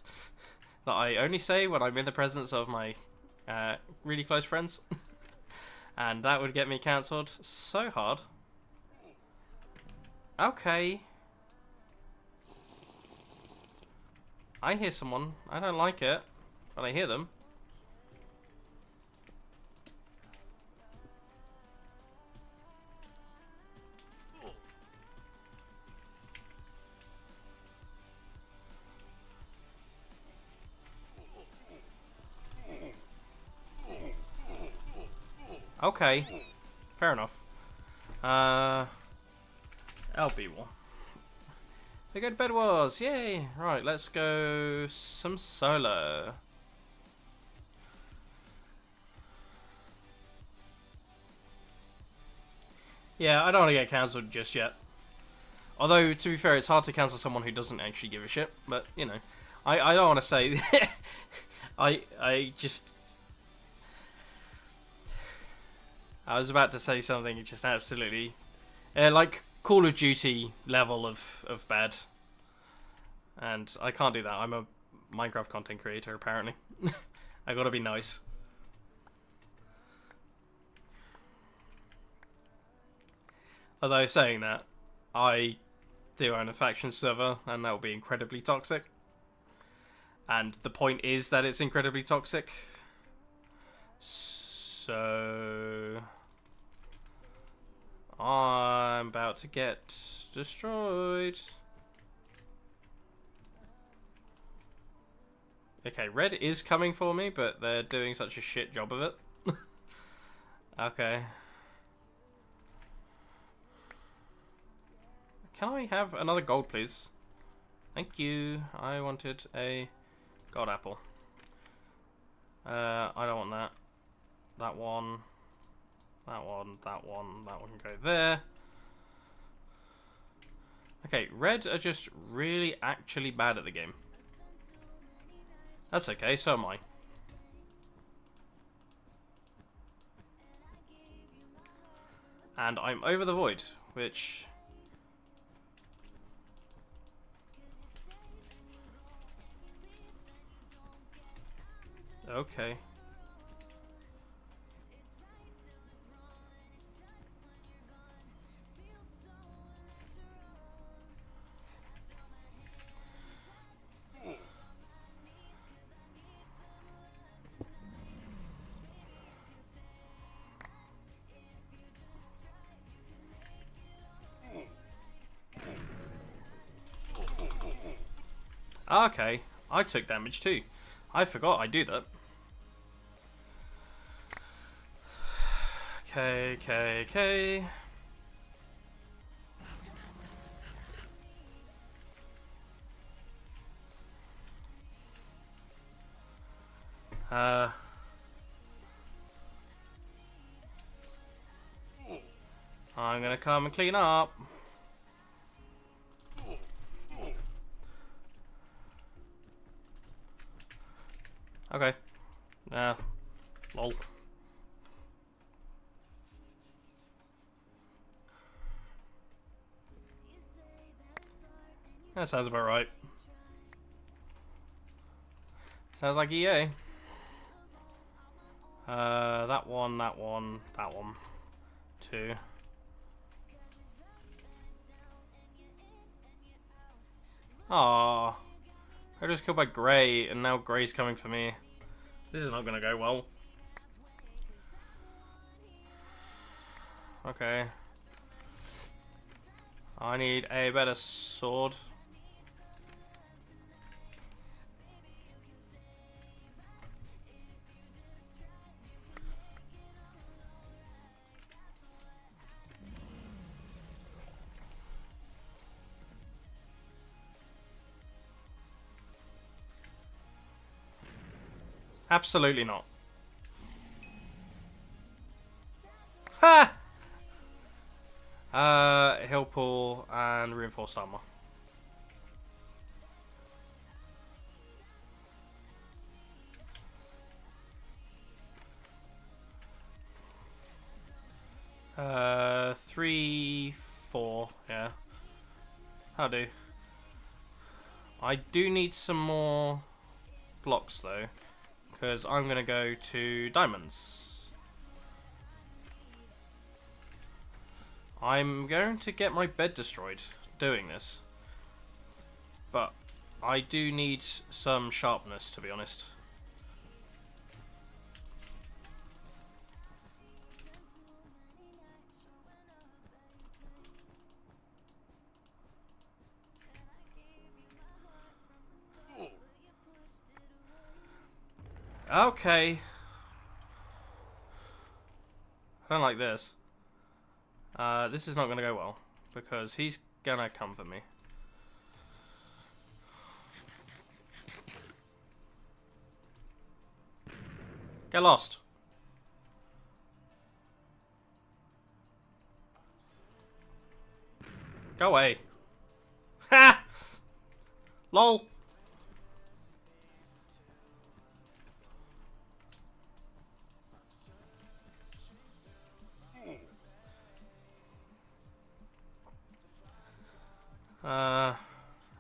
that I only say when I'm in the presence of my really close friends. And that would get me cancelled so hard. Okay. I hear someone. I don't like it, but I hear them. Okay, fair enough. LB1. We go to Bedwars, yay! Right, let's go some solo. Yeah, I don't want to get cancelled just yet. Although, to be fair, it's hard to cancel someone who doesn't actually give a shit. But, you know, I don't want to say... I just... I was about to say something just absolutely... like Call of Duty level of bad. And I can't do that. I'm a Minecraft content creator, apparently. I gotta be nice. Although, saying that, I do own a faction server, and that will be incredibly toxic. And the point is that it's incredibly toxic. So... I'm about to get destroyed. Okay, red is coming for me, but they're doing such a shit job of it. Okay. Can I have another gold, please? Thank you. I wanted a gold apple. I don't want that. That one. That one. That one. That one can go there. Okay, red are just really actually bad at the game. That's okay, so am I. And I'm over the void, which... Okay. Okay, I took damage too. I forgot I do that. Okay. I'm gonna come and clean up. Okay. Lol. That sounds about right. Sounds like EA. That one. 2. Aww. I just killed by Grey, and now Grey's coming for me. This is not gonna go well. Okay. I need a better sword. Absolutely not. Ha! Hill pull and reinforced armor. Three, 4, yeah. That'll do. I do need some more blocks though, because I'm gonna go to diamonds. I'm going to get my bed destroyed doing this, but I do need some sharpness, to be honest. Okay. I don't like this. This is not going to go well, because he's going to come for me. Get lost. Go away. Ha! LOL.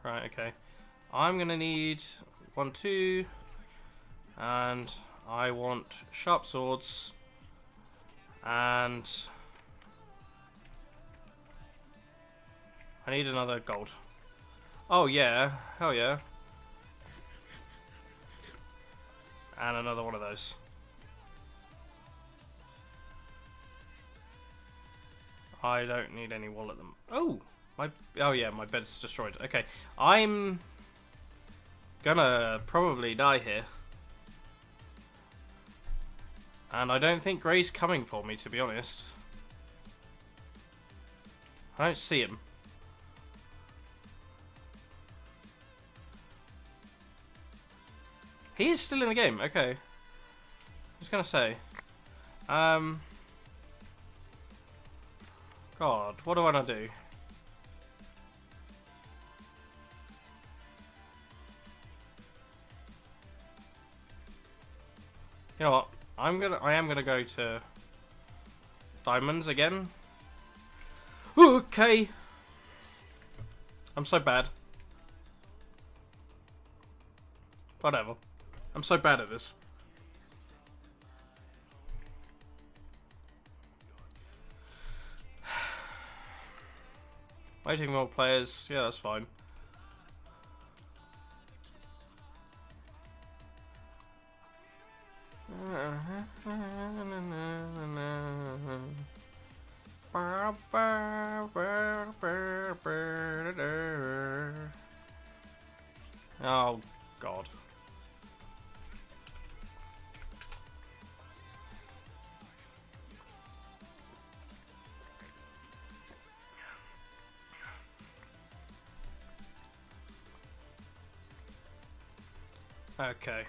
Right, okay. I'm gonna need 1, 2, and I want sharp swords, and I need another gold. Oh yeah, hell yeah. And another one of those. I don't need any wool at them. Oh yeah, my bed's destroyed. Okay, I'm gonna probably die here. And I don't think Grey's coming for me, to be honest. I don't see him. He is still in the game, okay. I was gonna say. God, what do I not do? You know what? I am gonna go to diamonds again. Okay. I'm so bad. Whatever. I'm so bad at this. Waiting more players. Yeah, that's fine. Oh, Okay.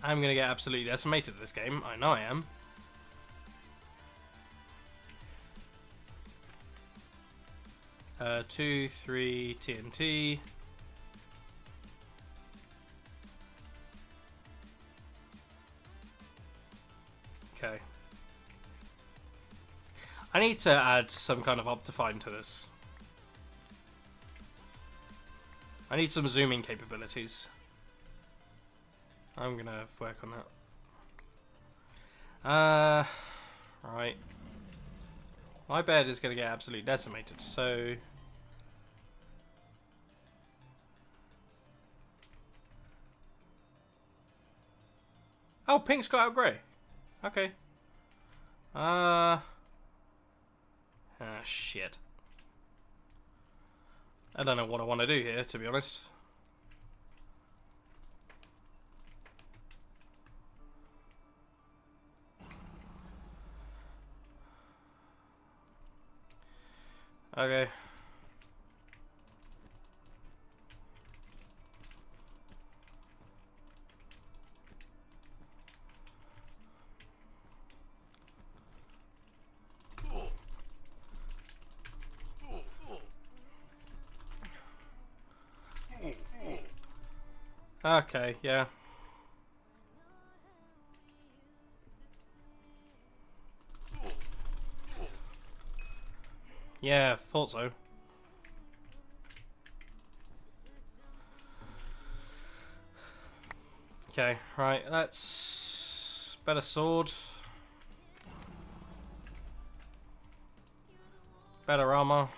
I'm gonna get absolutely decimated this game. I know I am. Two, 3 TNT. Okay. I need to add some kind of Optifine to this. I need some zooming capabilities. I'm gonna work on that. Right. My bed is gonna get absolutely decimated, so... Oh, pink's got out grey. Okay. Ah, shit. I don't know what I want to do here, to be honest. Okay. Okay, yeah. Yeah, thought so. Okay, right, that's better sword. Better armor.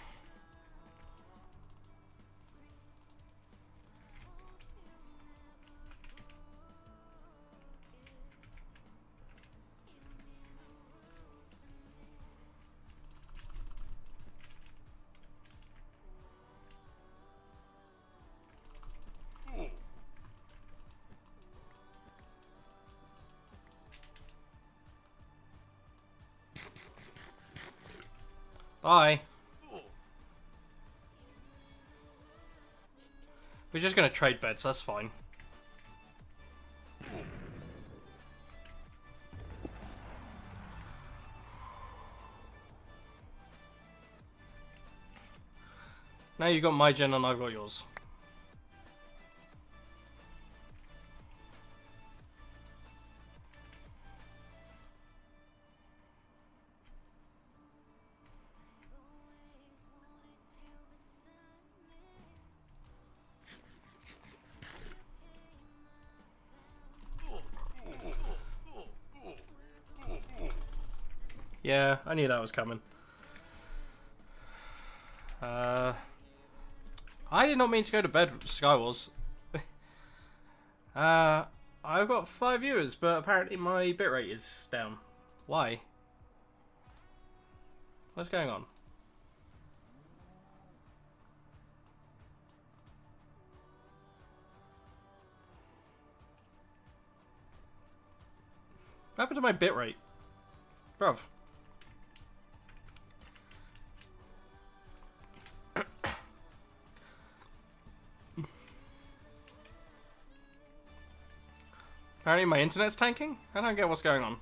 Bye. We're just gonna trade beds, that's fine. Now you got my gen and I've got yours. Yeah, I knew that was coming. I did not mean to go to bed, Skywars. I've got 5 viewers, but apparently my bitrate is down. Why? What's going on? What happened to my bitrate? Bruv. Apparently my internet's tanking? I don't get what's going on.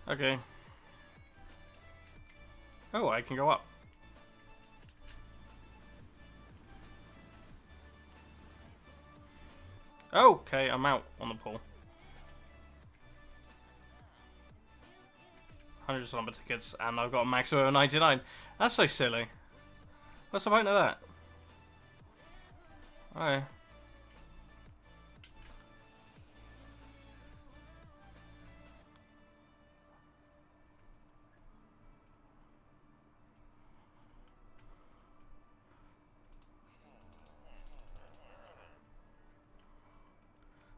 Okay. Oh, I can go up. Okay, I'm out on the pool. 100 number tickets, and I've got a maximum of 99. That's so silly. What's the point of that? Oh.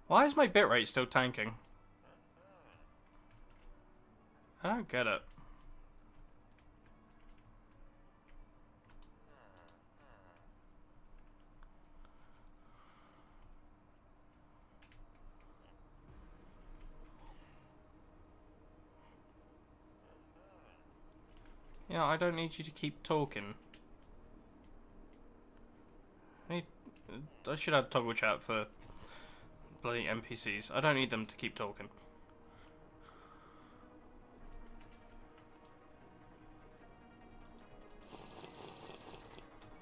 Why is my bitrate still tanking? I don't get it. Yeah, I don't need you to keep talking. I should have toggle chat for bloody NPCs. I don't need them to keep talking.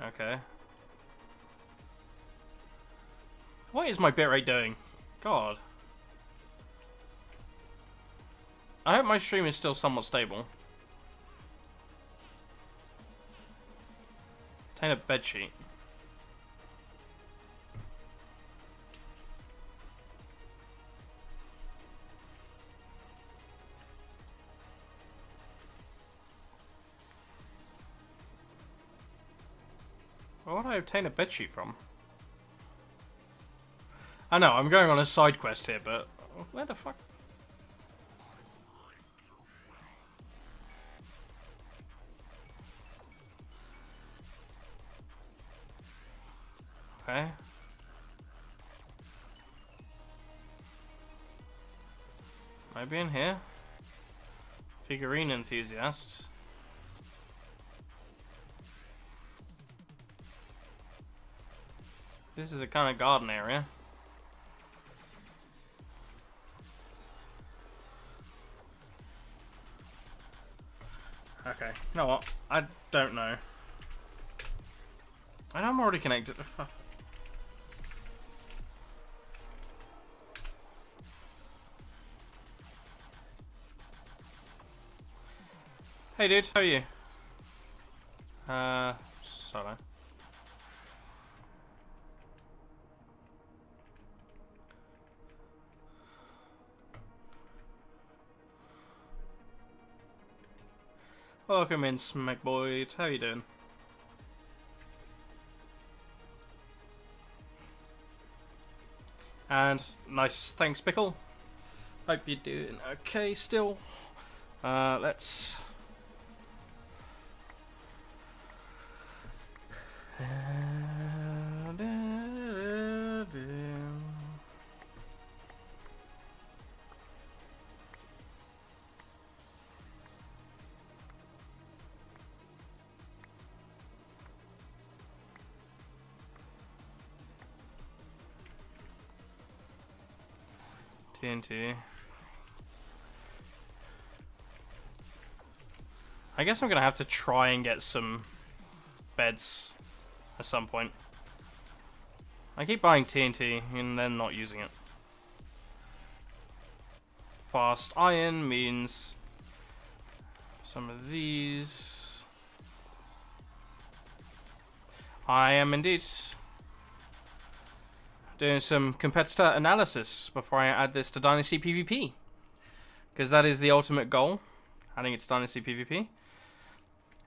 Okay. What is my bitrate doing? God. I hope my stream is still somewhat stable. Obtain a bedsheet. Where would I obtain a bedsheet from? I know, I'm going on a side quest here, but where the fuck? Okay. Maybe in here? Figurine enthusiast. This is a kind of garden area. Okay, you know what? I don't know. I know I'm already connected. Hey dude, how are you? Sorry. Welcome in, Smackboy. How you doing? And nice, thanks, Pickle. Hope you're doing okay still. Let's. TNT. I guess I'm gonna have to try and get some beds at some point. I keep buying TNT and then not using it. Fast iron means some of these. I am indeed doing some competitor analysis before I add this to DynastyPvP, because that is the ultimate goal, adding it to DynastyPvP.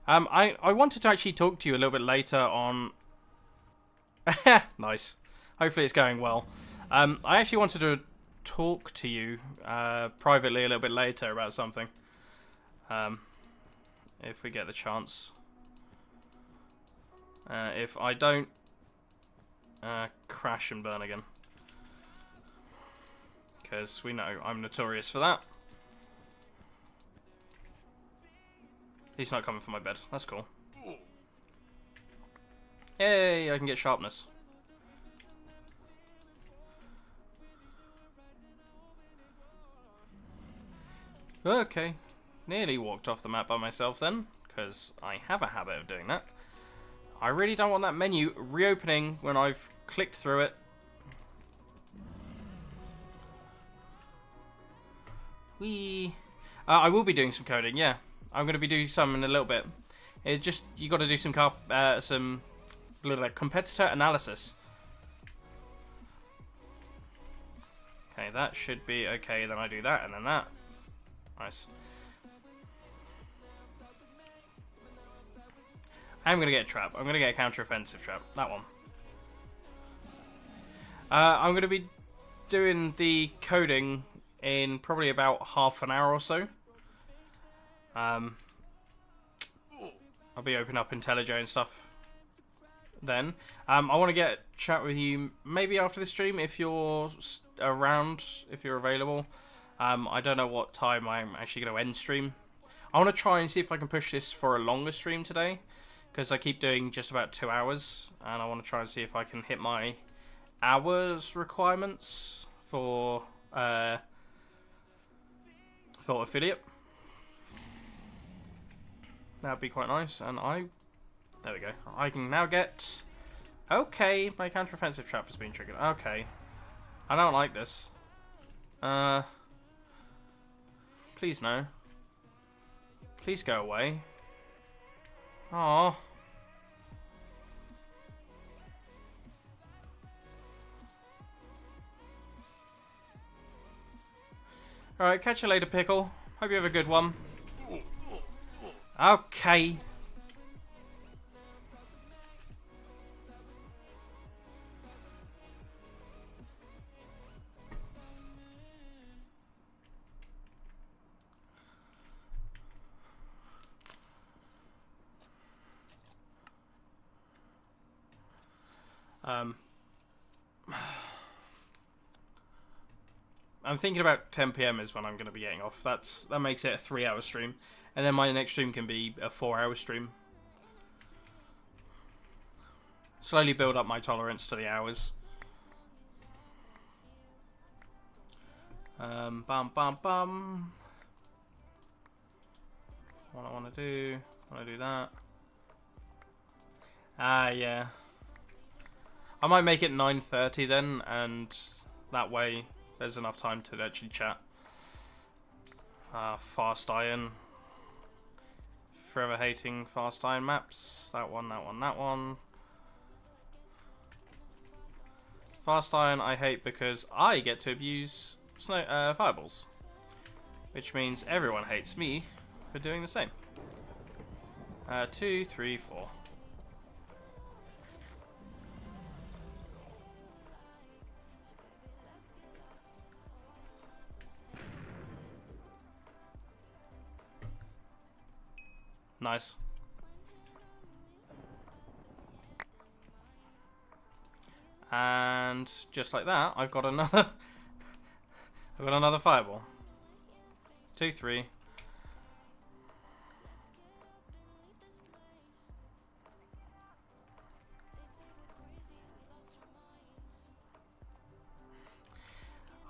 I wanted to actually talk to you a little bit later on. Nice. Hopefully it's going well. I actually wanted to talk to you privately a little bit later about something, if we get the chance. If I don't crash and burn again, because we know I'm notorious for that. He's not coming for my bed. That's cool. Hey, I can get sharpness. Okay, nearly walked off the map by myself then, because I have a habit of doing that. I really don't want that menu reopening when I've clicked through it. I will be doing some coding, yeah. I'm going to be doing some in a little bit. It just, you got to do some competitor analysis. Okay, that should be okay. Then I do that and then that. Nice. I'm going to get a trap. I'm going to get a counter-offensive trap. That one. I'm going to be doing the coding in probably about half an hour or so. I'll be opening up IntelliJ and stuff then. I want to get chat with you maybe after the stream if you're around, if you're available. I don't know what time I'm actually going to end stream. I want to try and see if I can push this for a longer stream today, because I keep doing just about 2 hours, and I want to try and see if I can hit my hours requirements for affiliate. That'd be quite nice, and there we go. I can now get... Okay, my counter-offensive trap has been triggered. Okay. I don't like this. Please no. Please go away. Aww. Alright, catch you later, Pickle. Hope you have a good one. Okay. I'm thinking about 10 PM is when I'm going to be getting off. That makes it a 3-hour stream. And then my next stream can be a 4-hour stream. Slowly build up my tolerance to the hours. Bum bum bum. What I want to do. I want to do that. Ah, yeah. I might make it 9:30 then, and that way there's enough time to actually chat. Fast iron. Forever hating fast iron maps. That one, that one, that one. Fast iron I hate because I get to abuse fireballs. Which means everyone hates me for doing the same. 2, 3, 4. Nice. And just like that, I've got another fireball. 2, 3.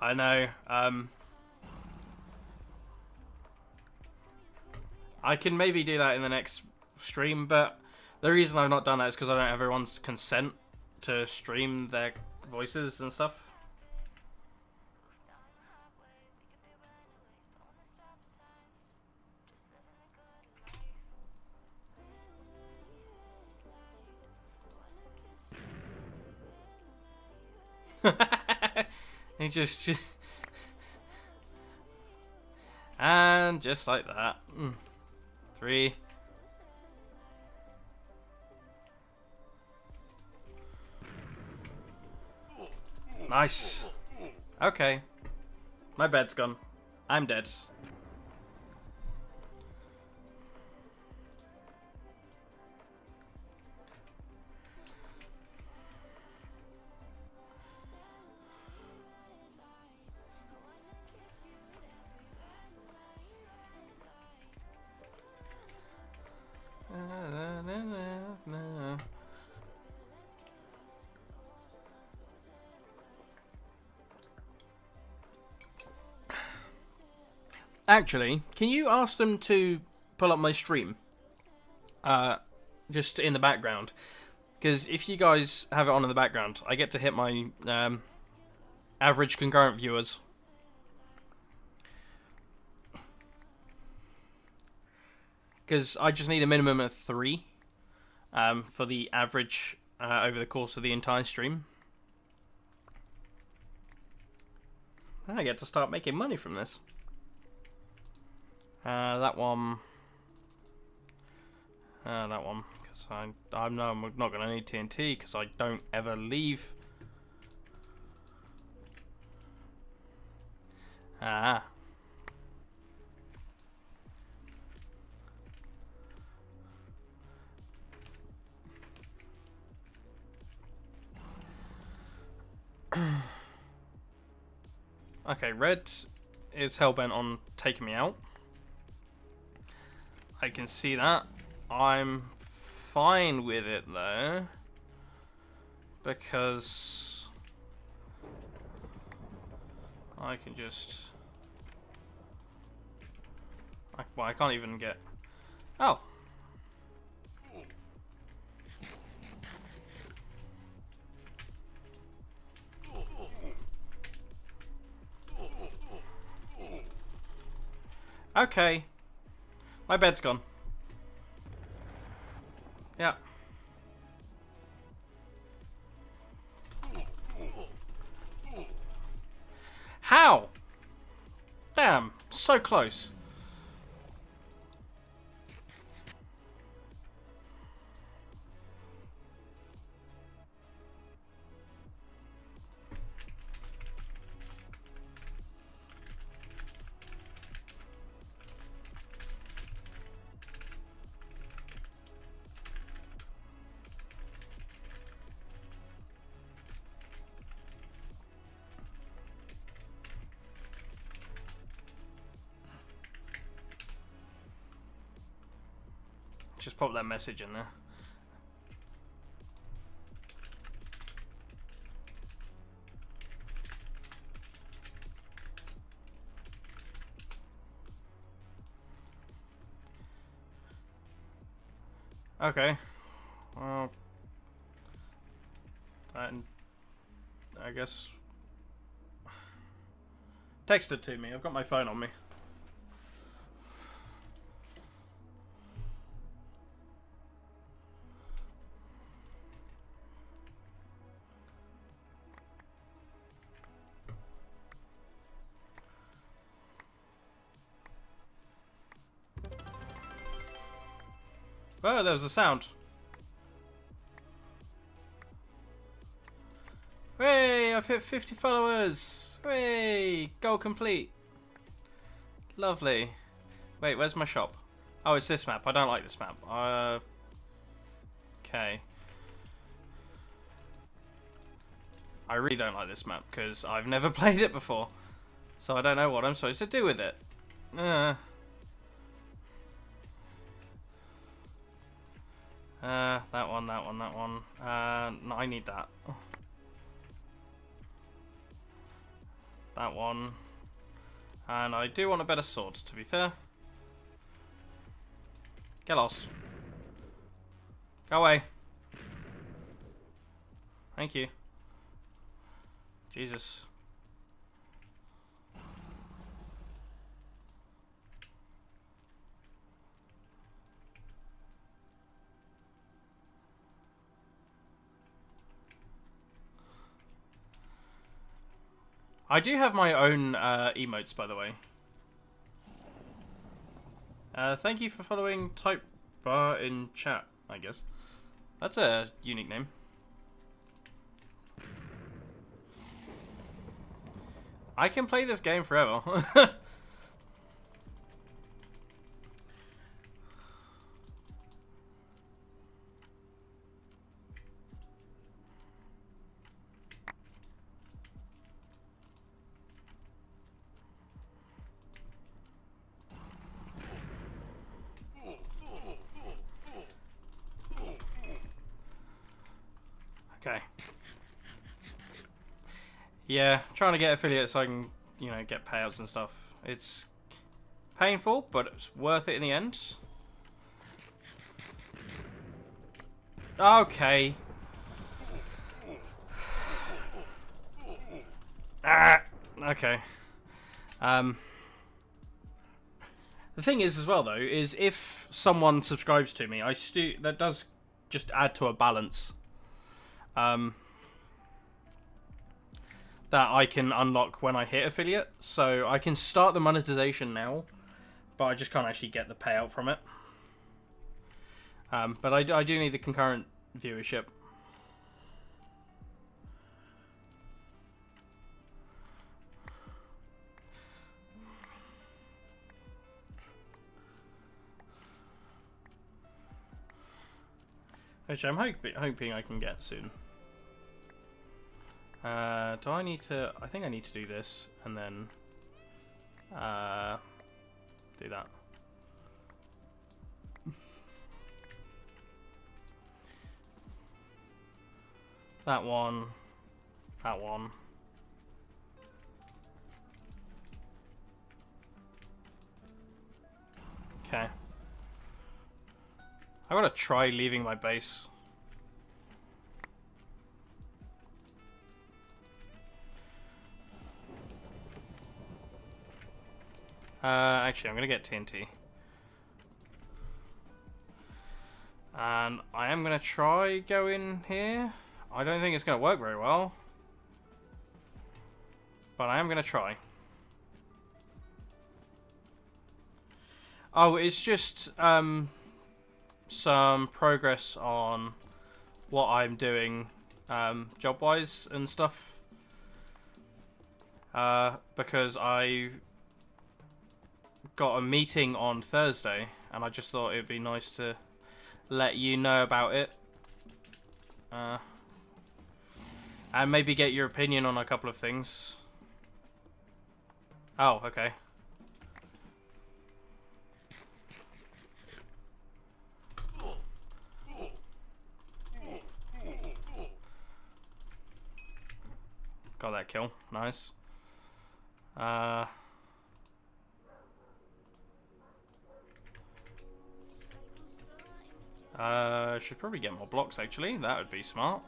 I know. I can maybe do that in the next stream, but the reason I've not done that is because I don't have everyone's consent to stream their voices and stuff. He just... And just like that. 3. Nice. Okay. My bed's gone. I'm dead. Actually, can you ask them to pull up my stream? Just in the background. Because if you guys have it on in the background, I get to hit my average concurrent viewers. Because I just need a minimum of 3 for the average over the course of the entire stream. I get to start making money from this. That one, because I know I'm not going to need TNT because I don't ever leave. Ah. Okay, red is hellbent on taking me out. I can see that. I'm fine with it though, because I can just... well, I can't even get... Oh! Okay. My bed's gone. Yeah. How? Damn, so close. Just pop that message in there. Okay. Well, I guess text it to me. I've got my phone on me. Oh, there was a sound. Hey, I've hit 50 followers. Hey, goal complete. Lovely. Wait, where's my shop? Oh, it's this map. I don't like this map. Okay. I really don't like this map because I've never played it before. So I don't know what I'm supposed to do with it. That one. No, I need that. That one. And I do want a better sword, to be fair. Get lost. Go away. Thank you. Jesus. I do have my own emotes, by the way. Thank you for following Type Bar in chat, I guess. That's a unique name. I can play this game forever. Okay. Yeah, trying to get affiliates so I can, you know, get payouts and stuff. It's painful, but it's worth it in the end. Okay. Okay. The thing is, as well, though, is if someone subscribes to me, that does just add to a balance. That I can unlock when I hit affiliate. So I can start the monetization now, but I just can't actually get the payout from it. But I do need the concurrent viewership. Which I'm hoping I can get soon. Do I need to... I think I need to do this, and then... do that. That one. That one. Okay. I gotta try leaving my base. Actually, I'm gonna get TNT. And I am gonna try going here. I don't think it's gonna work very well. But I am gonna try. Oh, it's just some progress on what I'm doing job-wise and stuff. Because I got a meeting on Thursday, and I just thought it'd be nice to let you know about it. And maybe get your opinion on a couple of things. Oh, okay. Got that kill. Nice. Should probably get more blocks, actually. That would be smart.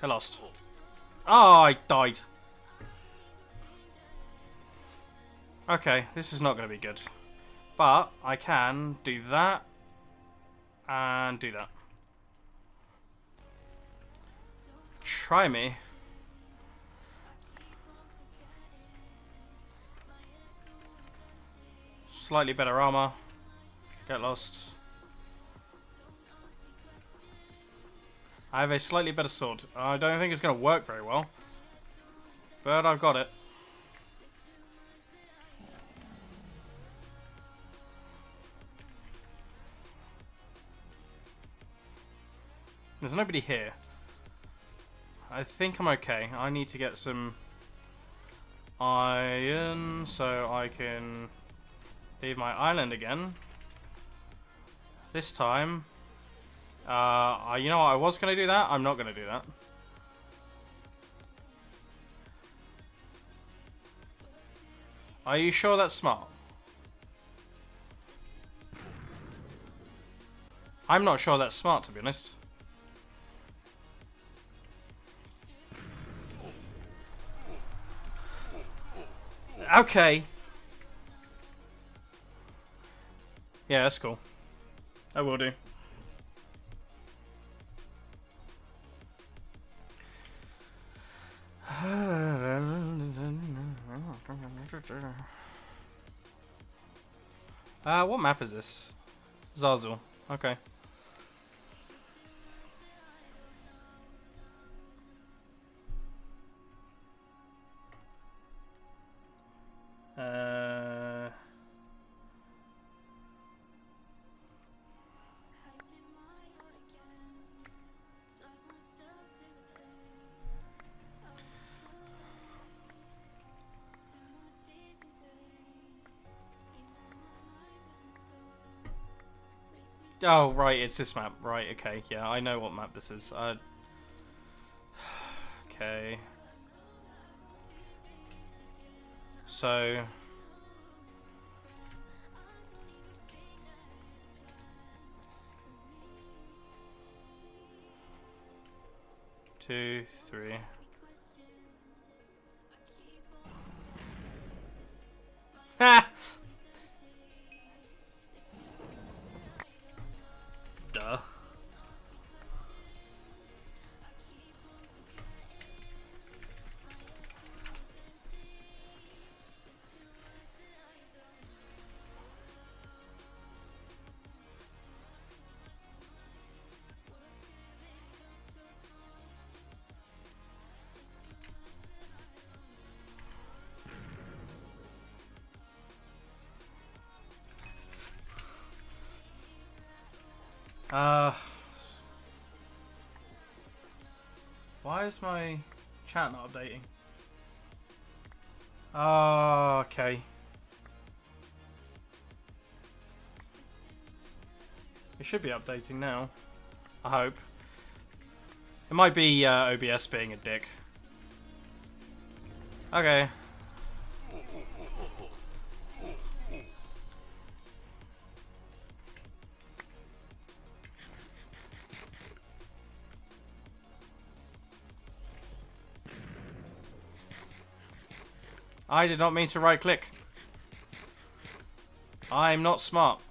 I lost. Oh, I died. Okay, this is not going to be good. But I can do that and do that. Try me. Slightly better armor. Get lost. I have a slightly better sword. I don't think it's going to work very well. But I've got it. There's nobody here. I think I'm okay. I need to get some iron so I can leave my island again. This time, you know what? I was going to do that. I'm not going to do that. Are you sure that's smart? I'm not sure that's smart, to be honest. Okay. Yeah, that's cool. I will do. What map is this? Zazu. Okay. Oh, right, it's this map. Right, okay. Yeah, I know what map this is. Okay. So... 2, 3. Ha! Duh. Why is my chat not updating? Oh, okay. It should be updating now. I hope. It might be OBS being a dick. Okay. I did not mean to right click. I'm not smart.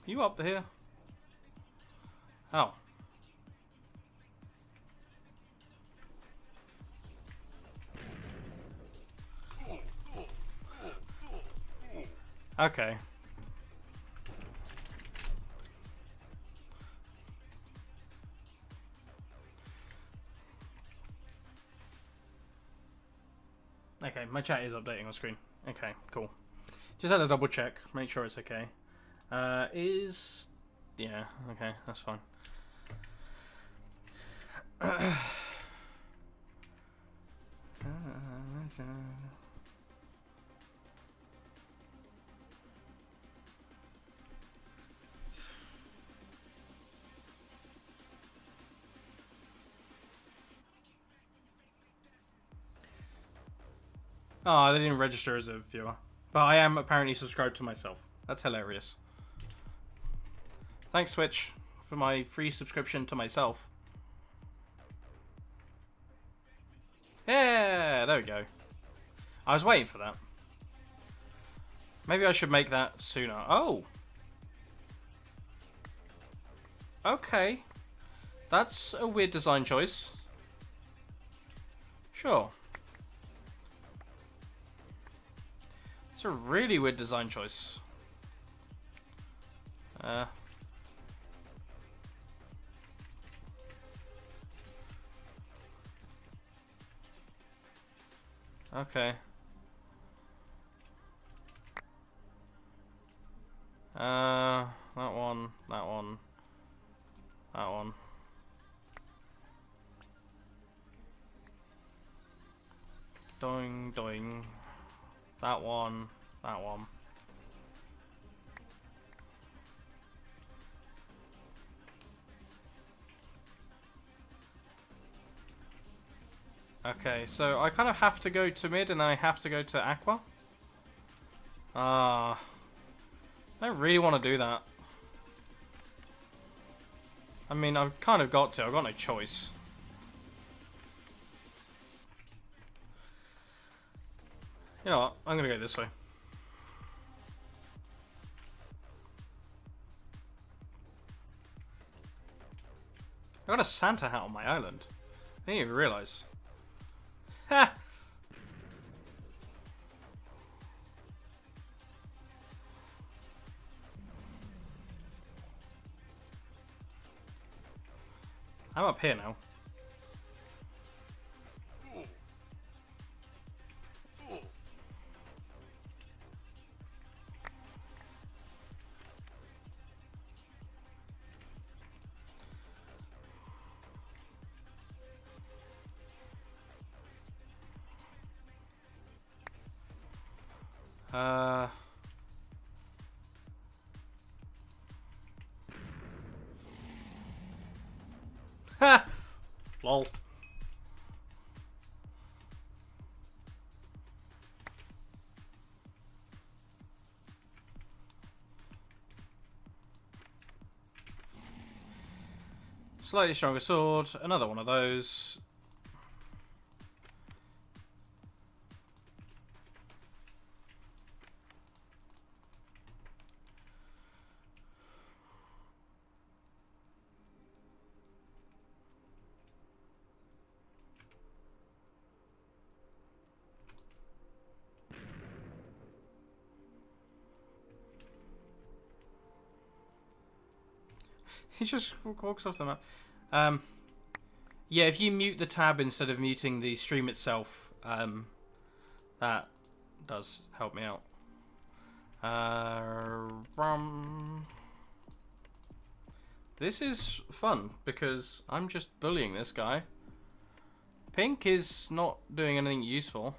You up here? Oh. Okay. Okay, my chat is updating on screen. Okay, cool. Just had to double check, make sure it's okay. Yeah, okay, that's fine. Oh, they didn't register as a viewer. But I am apparently subscribed to myself. That's hilarious. Thanks, Twitch, for my free subscription to myself. Yeah, there we go. I was waiting for that. Maybe I should make that sooner. Oh! Okay. That's a weird design choice. Sure. It's a really weird design choice. Okay. That one, that one, that one. Doing, doing. That one, that one. Okay, so I kind of have to go to mid and then I have to go to aqua. I don't really want to do that. I mean, I've kind of got to. I've got no choice. You know what? I'm going to go this way. I got a Santa hat on my island. I didn't even realise. Ha! I'm up here now. Ha! Lol. Slightly stronger sword, another one of those. He just walks off the map. Yeah, if you mute the tab instead of muting the stream itself, that does help me out. This is fun because I'm just bullying this guy. Pink is not doing anything useful.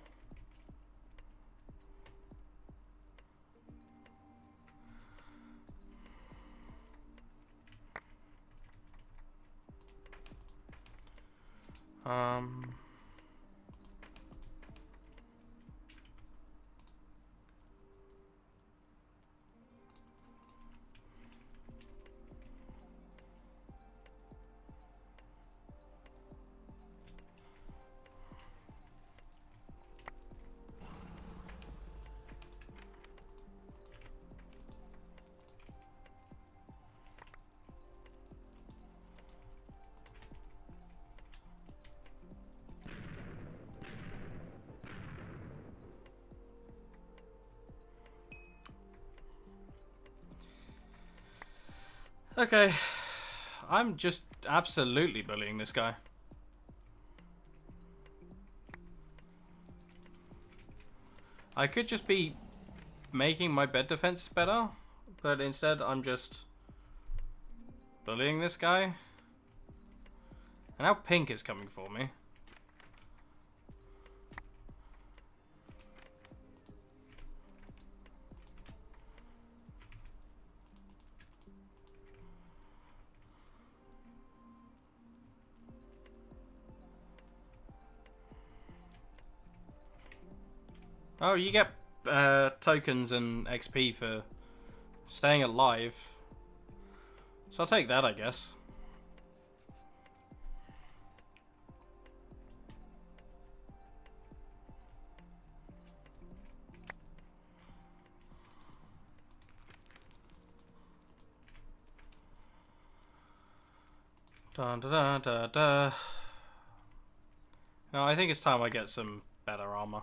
Okay, I'm just absolutely bullying this guy. I could just be making my bed defense better, but instead I'm just bullying this guy. And now Pink is coming for me. Oh, you get tokens and XP for staying alive. So I'll take that, I guess. Da da da da da. No, I think it's time I get some better armor.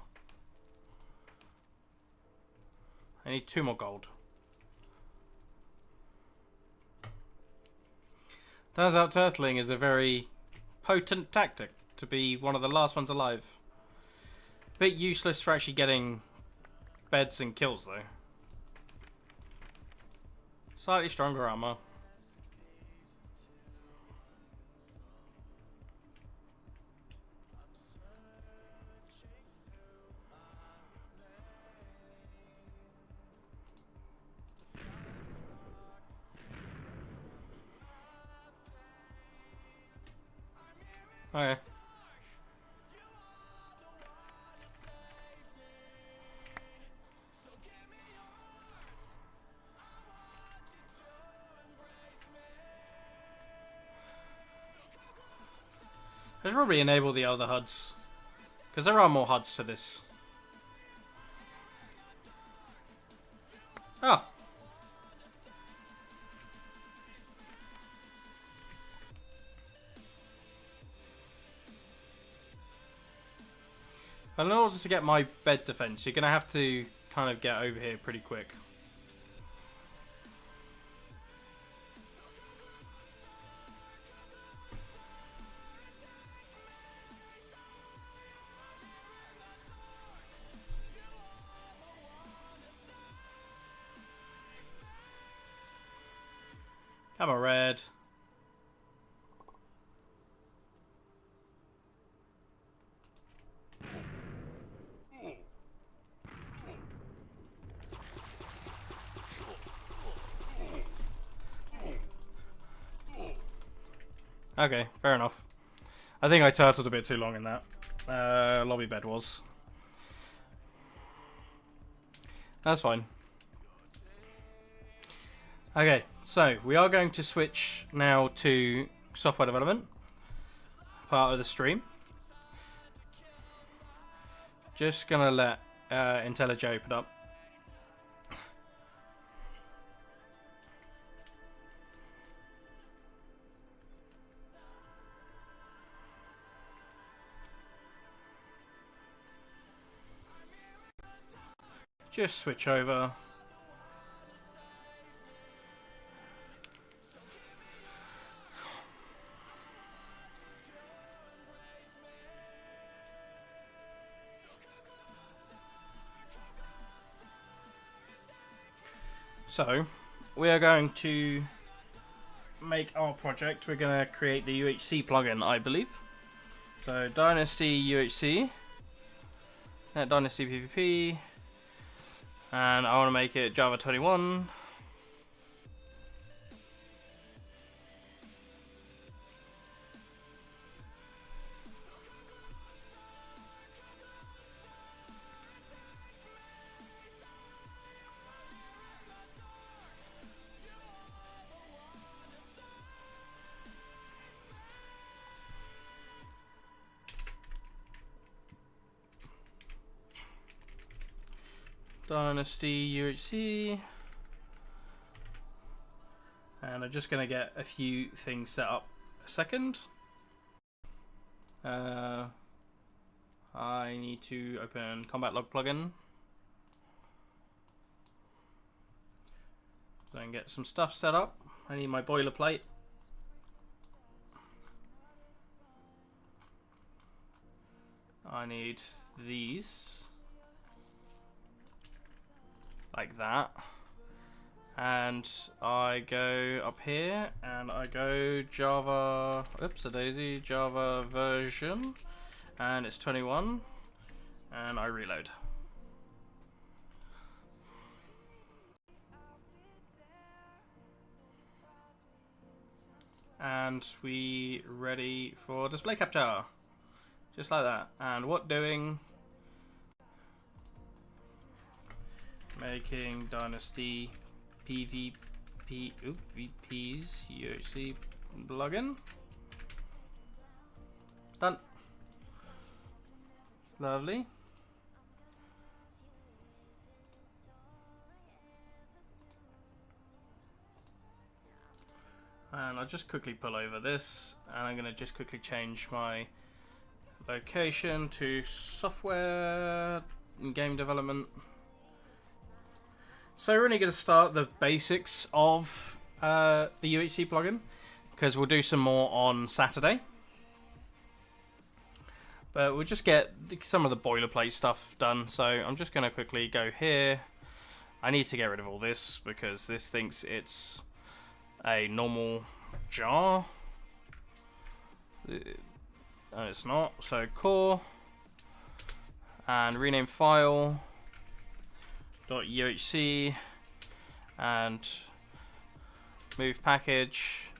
I need 2 more gold. Turns out turtling is a very potent tactic to be one of the last ones alive. Bit useless for actually getting beds and kills though. Slightly stronger armor. Okay. I should probably enable the other HUDs, because there are more HUDs to this. Oh. And in order to get my bed defense, you're going to have to kind of get over here pretty quick. Come on, red. Okay, fair enough. I think I turtled a bit too long in that. Lobby Bedwars. That's fine. Okay, so we are going to switch now to software development, part of the stream. Just gonna let IntelliJ open up. Just switch over. So, we are going to make our project. We're going to create the UHC plugin, I believe. So, Dynasty UHC, DynastyPvP, and I want to make it Java 21. Dynasty UHC, and I'm just going to get a few things set up a second. I need to open Combat Log plugin, then get some stuff set up. I need my boilerplate. I need these. Like that, and I go up here and I go Java, oops a daisy, Java version, and it's 21, and I reload. And we ready for display capture, just like that. And what doing? Making Dynasty PvP VP's UHC plugin. Done. Lovely. And I'll just quickly pull over this, and I'm going to just quickly change my location to software and game development. So we're only going to start the basics of the UHC plugin, because we'll do some more on Saturday. But we'll just get some of the boilerplate stuff done. So I'm just going to quickly go here. I need to get rid of all this because this thinks it's a normal jar. And it's not. So core and rename file .uhc and move package,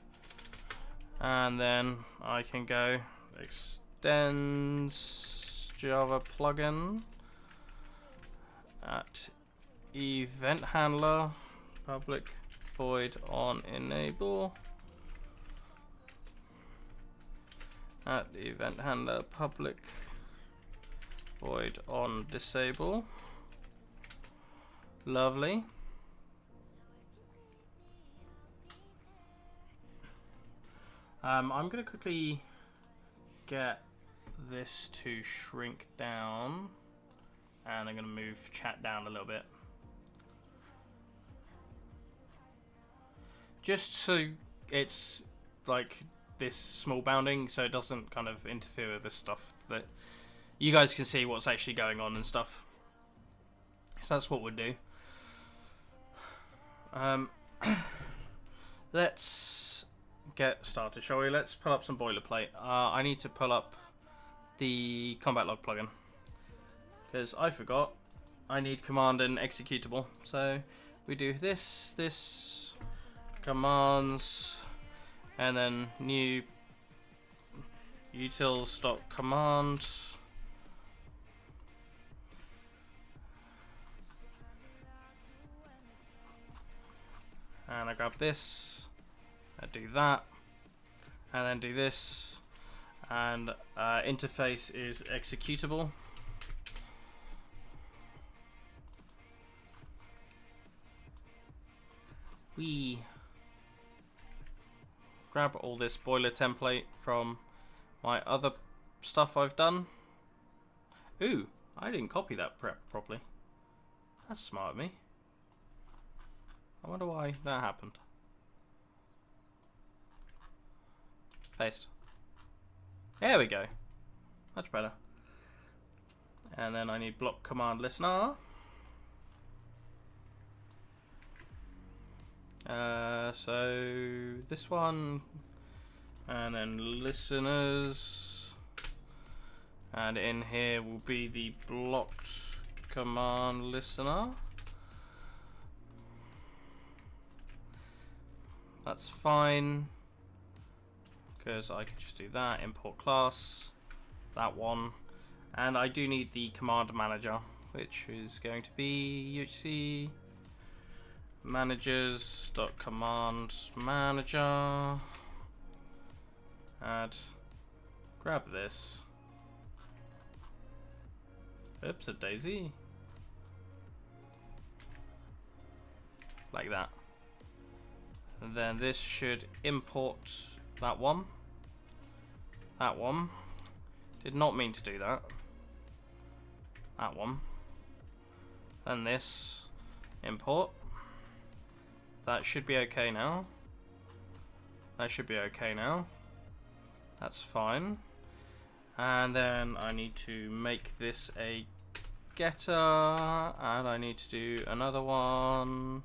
and then I can go extends Java plugin at event handler public void on enable at event handler public void on disable. Lovely. I'm going to quickly get this to shrink down, and I'm going to move chat down a little bit, just so it's like this small bounding, so it doesn't kind of interfere with this stuff, that you guys can see what's actually going on and stuff. So that's what we'll do. Let's get started, shall we? Let's pull up some boilerplate. I need to pull up the combat log plugin because I forgot I need command and executable. So we do this commands, and then new utils.command. And I grab this, I do that, and then do this, and interface is executable. We grab all this boiler template from my other stuff I've done. Ooh, I didn't copy that prep properly. That's smart of me. I wonder why that happened. Paste. There we go. Much better. And then I need block command listener. So this one, and then listeners, and in here will be the blocked command listener. That's fine, because I can just do that, import class, that one, and I do need the command manager, which is going to be UHC managers.command manager. Add, grab this. Oops, a daisy. Like that. And then this should import that one. That one. Did not mean to do that. That one. Then this. Import. That should be okay now. That should be okay now. That's fine. And then I need to make this a getter. And I need to do another one.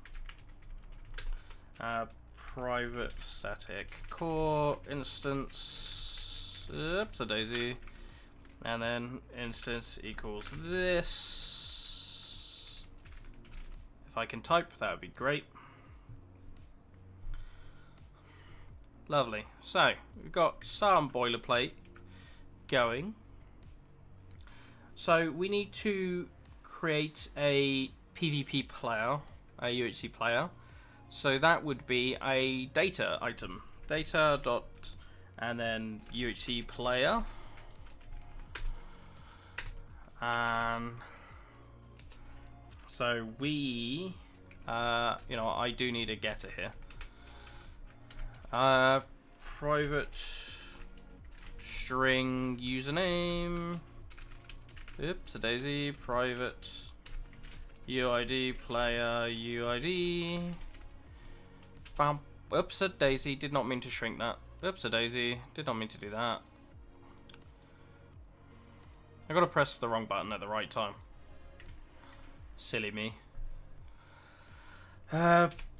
Private static core instance. Oops, a daisy. And then instance equals this. If I can type, that would be great. Lovely. So we've got some boilerplate going. So we need to create a PvP player, a UHC player. So that would be a data item. Data dot and then UHC player. So we, I do need a getter here. Private string username. Oops, a daisy. Private UID player UID. Bam. Oops, a daisy. Did not mean to shrink that. Oops, a daisy. Did not mean to do that. I gotta press the wrong button at the right time. Silly me.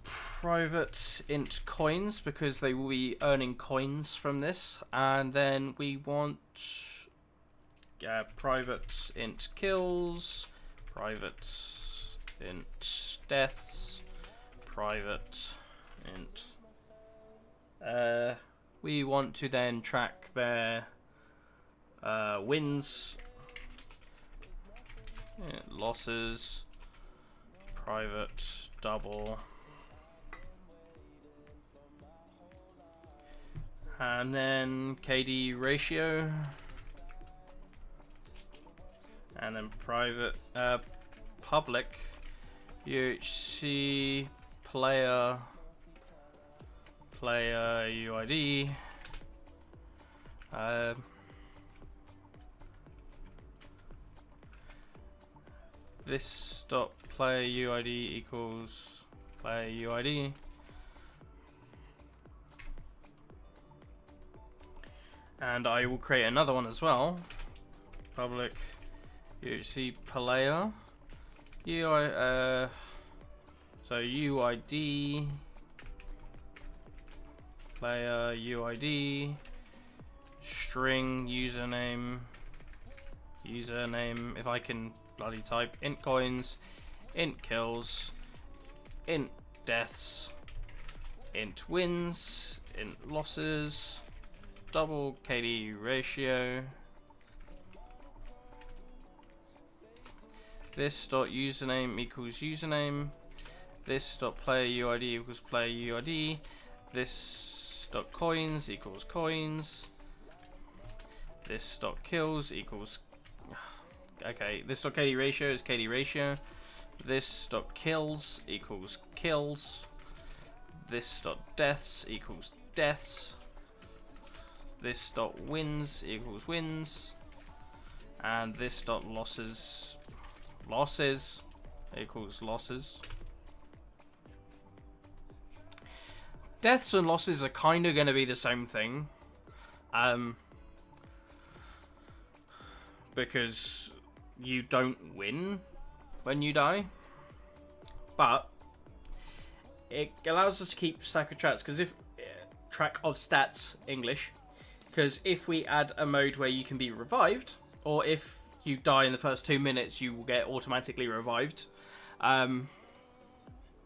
Private int coins, because they will be earning coins from this. And then we want private int kills, private int deaths, private int. We want to then track their wins, losses, private double, and then KD ratio, and then private public UHC player UID. This dot player UID equals player UID. And I will create another one as well. Public UHC player so UID player UID string username. If I can bloody type, int coins, int kills, int deaths, int wins, int losses, double KD ratio. This dot username equals username. This dot player UID equals player UID. This dot coins equals coins. This dot kills equals. Okay, this dot KD ratio is KD ratio. This dot kills equals kills. This dot deaths equals deaths. This dot wins equals wins. And this dot losses equals losses. Deaths and losses are kind of going to be the same thing. Because you don't win when you die. But it allows us to keep stack of tracks because if track of stats English, because if we add a mode where you can be revived, or if you die in the first 2 minutes, you will get automatically revived.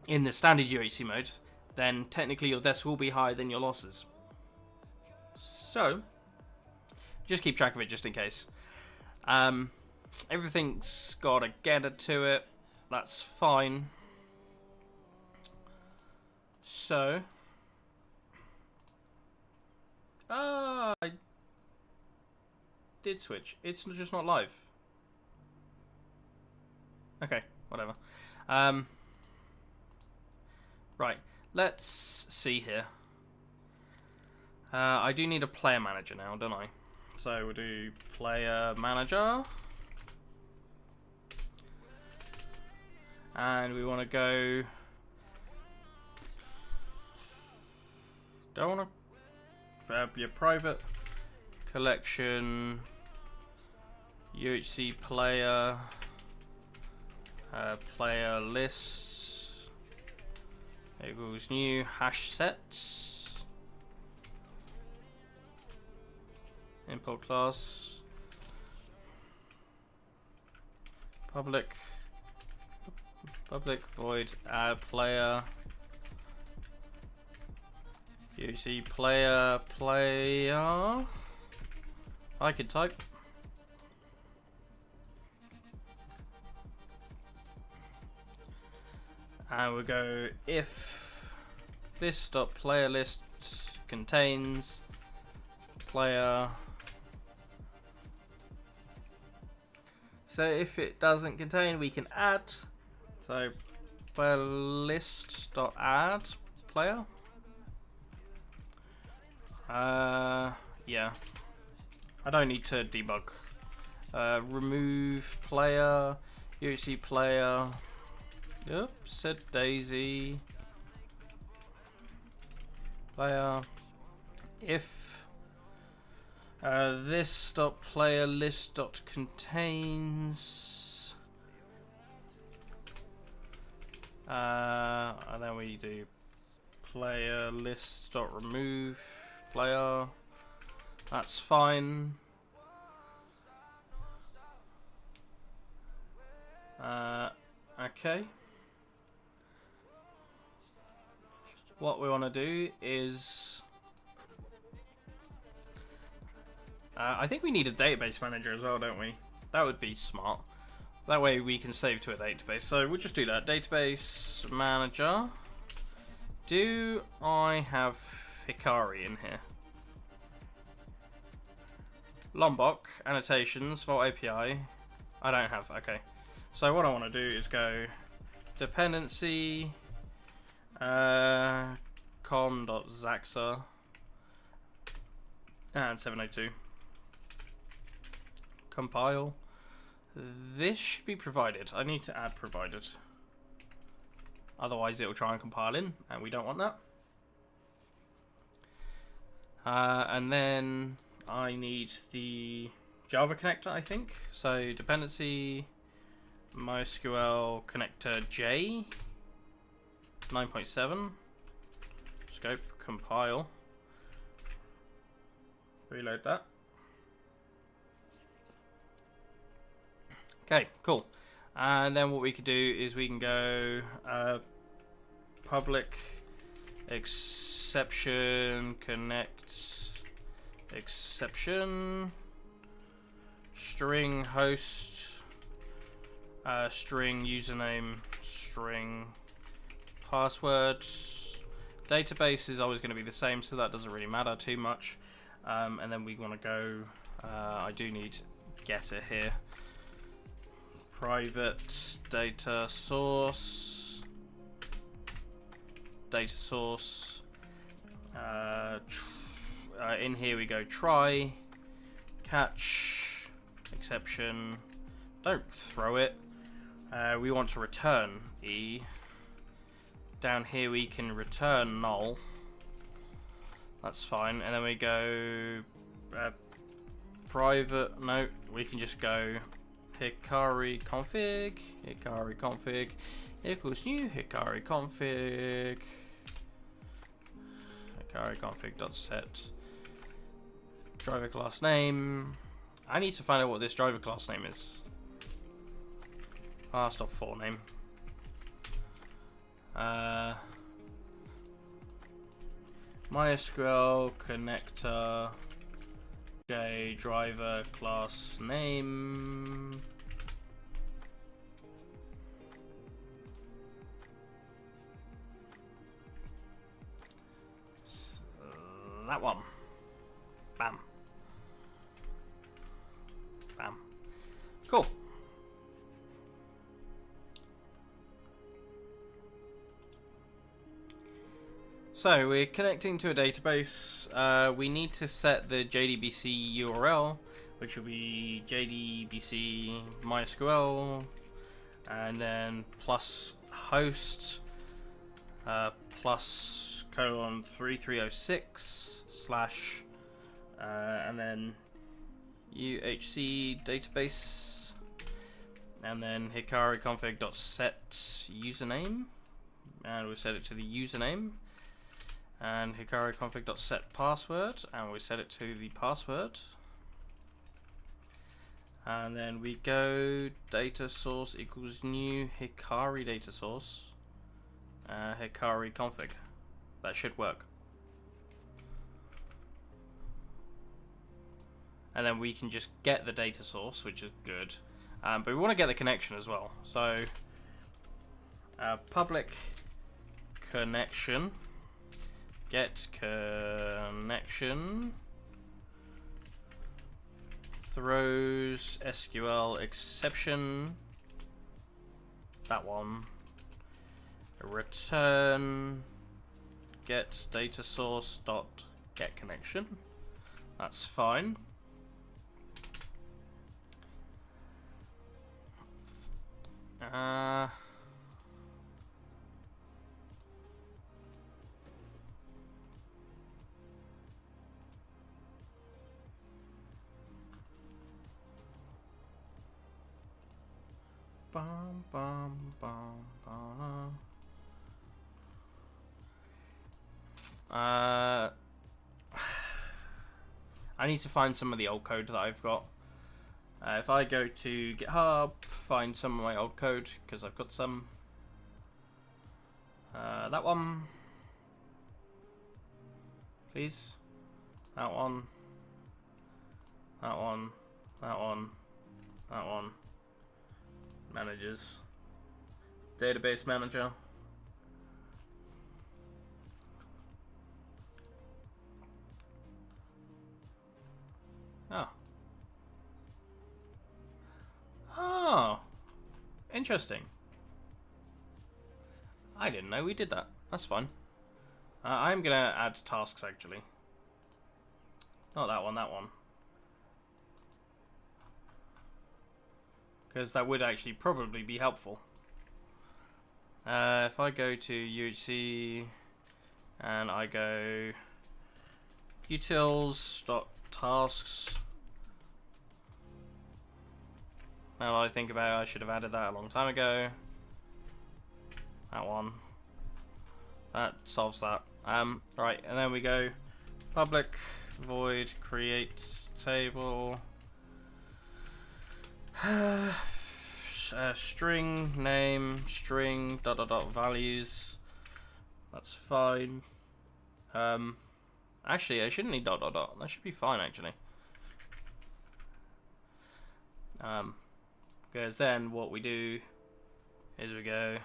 In the standard UHC mode, then technically your deaths will be higher than your losses. So, just keep track of it just in case. Everything's got a getter to it. That's fine. So, I did switch. It's just not live. Okay, whatever. Right, let's see here. I do need a player manager now, don't I? So we'll do player manager. And we want to go... Don't want to grab your private collection, UHC player, player lists, equals new hash sets, import class, public void add player, UHC player. I could type. And we'll go if this dot player list contains player. So if it doesn't contain, we can add. So player list dot add player. Yeah. I don't need to debug. Remove player, UHC player. Oops, said Daisy. Player. If this dot player list dot contains, and then we do player list dot remove player. That's fine. Okay. What we want to do is... I think we need a database manager as well, don't we? That would be smart. That way we can save to a database. So we'll just do that. Database manager. Do I have Hikari in here? Lombok, annotations, Vault API. I don't have, okay. So what I want to do is go dependency com.zaxa and 702. Compile. This should be provided. I need to add provided. Otherwise it will try and compile in, and we don't want that. And then I need the Java connector, I think. So dependency MySQL connector J 9.7. Scope, compile. Reload that. Okay, cool. And then what we could do is we can go public exception connects exception string host string username string password. Database is always going to be the same, so that doesn't really matter too much. And then we want to go I do need getter here. Private data source. In here we go try, catch, exception. Don't throw it. We want to return E. Down here we can return null. That's fine. And then we go private. No, we can just go Hikari config. equals new Hikari config. Hikari config.set driver class name. I need to find out what this driver class name is. Class.for name. MySQL connector J driver class name. That one. Bam. Bam. Cool. So we're connecting to a database. We need to set the JDBC URL, which will be JDBC MySQL, and then plus host plus colon 3306 slash and then UHC database, and then Hikari config.set username, and we set it to the username, and Hikari config.set password, and we set it to the password, and then we go data source equals new Hikari data source, Hikari config. That should work. And then we can just get the data source, which is good. But we want to get the connection as well. So public connection, get connection, throws SQL exception, that one, return get data source dot get connection. That's fine. Bum, bum, bum, bum. I need to find some of the old code that I've got. If I go to GitHub, find some of my old code, because I've got some. That one. Please. That one. That one. That one. That one. Managers. Database manager. Oh. Oh. Interesting. I didn't know we did that. That's fine. I'm going to add tasks, actually. Not that one, that one. Because that would actually probably be helpful. If I go to UHC and I go utils.tasks. Now I think about it, I should have added that a long time ago. That one. That solves that. Right, and then we go public void create table. String name string ... values. That's fine. Actually, I shouldn't need ... That should be fine, actually. Because then what we do is we go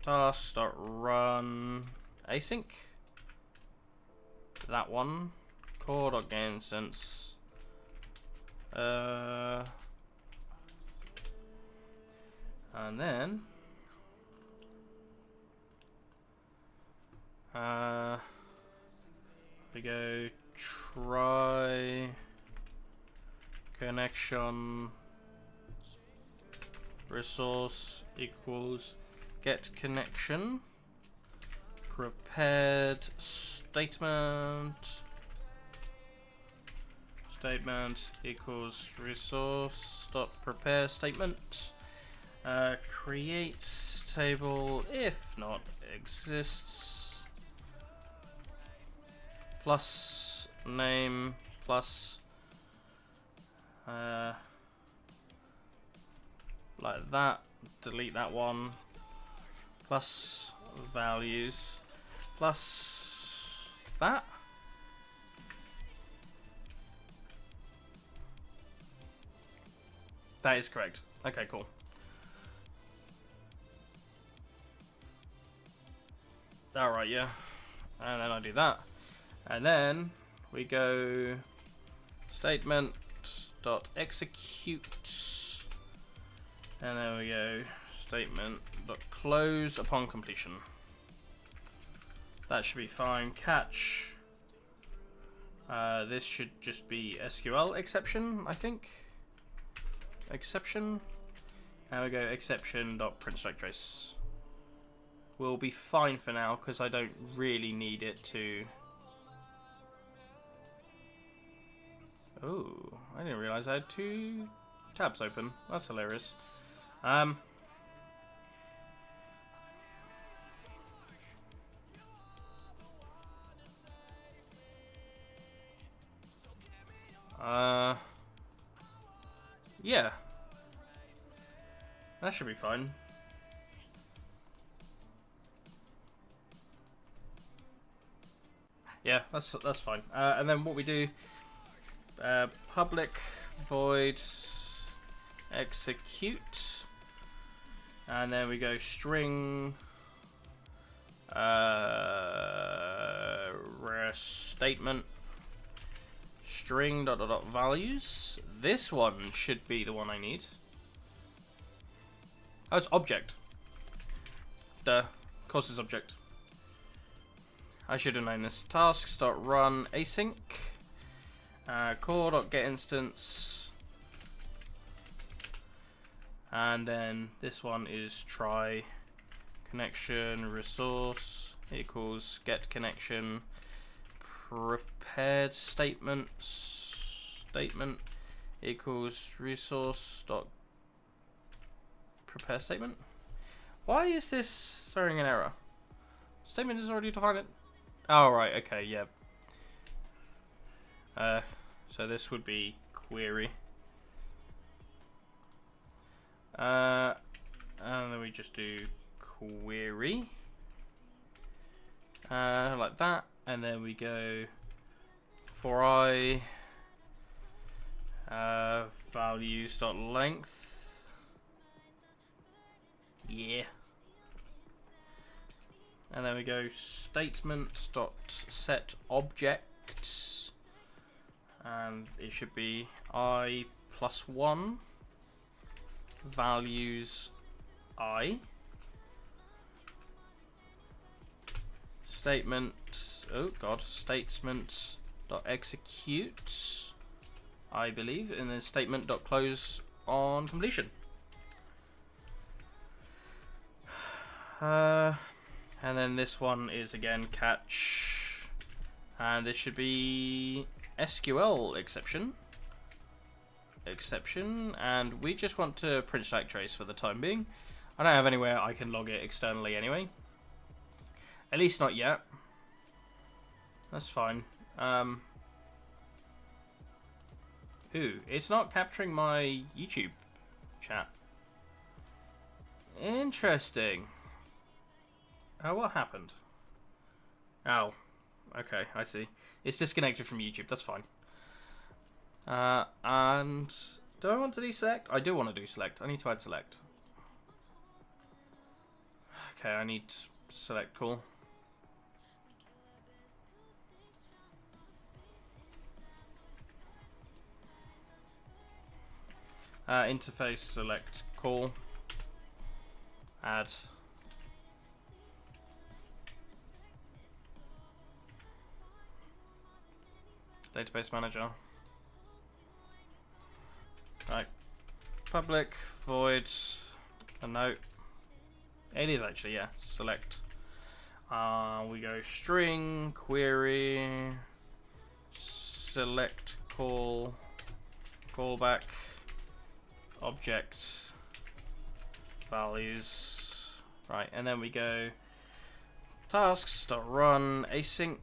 task.run async. That one. Core.getInstance. And then we go try connection resource equals get connection prepared statement equals resource dot prepare statement create table, if not exists, plus name plus like that, delete that one, plus values plus that. That is correct. Okay, cool. Alright, yeah. And then I do that. And then we go statement.execute. And then we go statement.close upon completion. That should be fine. Catch. This should just be SQL exception, I think. Exception. Now we go exception.printStrikeTrace. We'll be fine for now because I don't really need it to. Oh, I didn't realize I had 2 tabs open. That's hilarious. Yeah. That should be fine. Yeah, that's fine. And then what we do, public void execute, and then we go string statement string ... values. This one should be the one I need. Oh, it's object. Duh. Of course it's object. I should have known this. Tasks.run async. Core.getInstance. And then this one is try connection resource equals get connection prepared statement equals resource dot prepare statement. Why is this throwing an error? Statement is already defined. Oh, right, okay, yeah. So this would be query. And then we just do query. Like that. And then we go for I values.length. Yeah. And then we go statement.set objects, and it should be I plus 1 values I. Statement.execute, I believe, and then statement.close on completion. And then this one is again catch, and this should be SQL exception, and we just want to print stack trace for the time being. I don't have anywhere I can log it externally anyway, at least not yet. That's fine. Ooh, it's not capturing my YouTube chat. Interesting. Oh, what happened? Oh, okay, I see. It's disconnected from YouTube, that's fine. And do I want to deselect? I do want to do select. I need to add select. Okay, I need select, cool. Interface select call. Add. Database manager. Right. Public void a note. It is actually, yeah. Select. We go string query select call callback object values Right, and then we go tasks.run async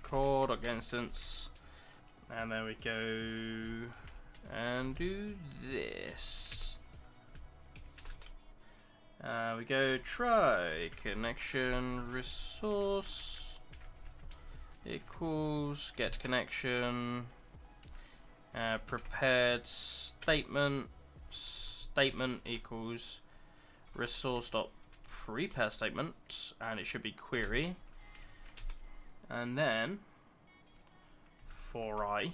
core.getInstance, and then we go and do this. We go try connection resource equals get connection prepared statement equals resource dot prepare statement, and it should be query, and then for I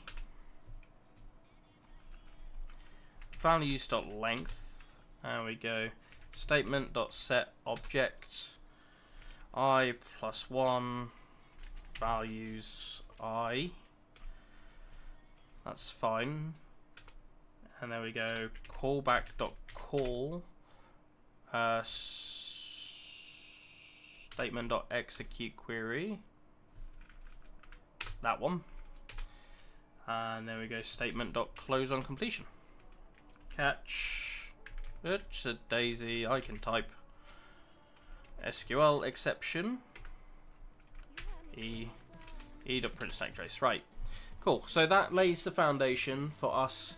values dot length, and we go statement dot set object I plus 1 values I. That's fine. And then we go callback dot call statement dot execute query. That one. And then we go statement dot close on completion. Catch. It's a daisy. I can type. SQL exception. E.print stack trace. Right. Cool. So that lays the foundation for us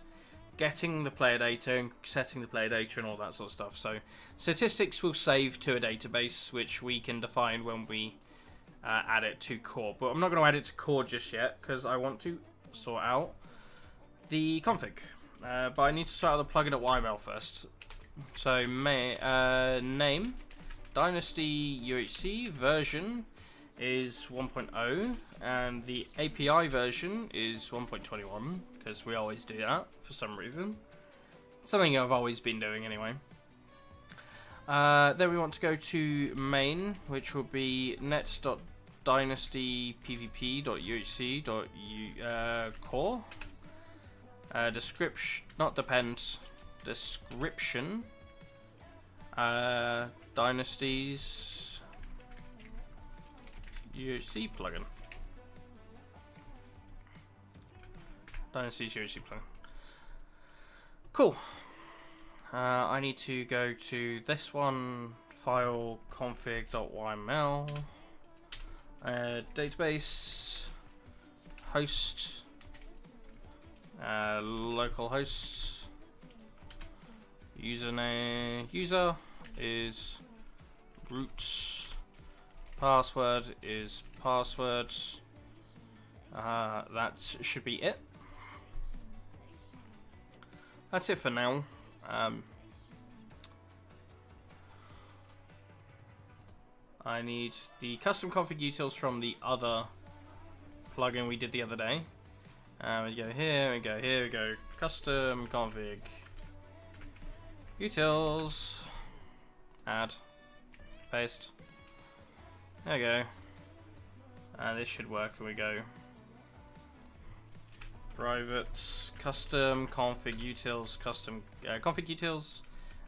getting the player data and setting the player data and all that sort of stuff. So statistics will save to a database, which we can define when we add it to core. But I'm not going to add it to core just yet because I want to sort out the config. But I need to sort out the plugin.yml first. So name Dynasty UHC version is 1.0 and the API version is 1.21 because we always do that for some reason. Something I've always been doing anyway. Then we want to go to main, which will be nets.dynastypvp.uhc.core. Description, not depend, description. Dynasty's UHC plugin. Dynasty's UHC plugin. Cool. I need to go to this one, file config.yml, database, host, localhost, username, user is root, password is password. That should be it. That's it for now. I need the custom config utils from the other plugin we did the other day. We go here, we go here, we go custom config utils, add, paste. There we go. And this should work. We go private custom config utils, custom config utils.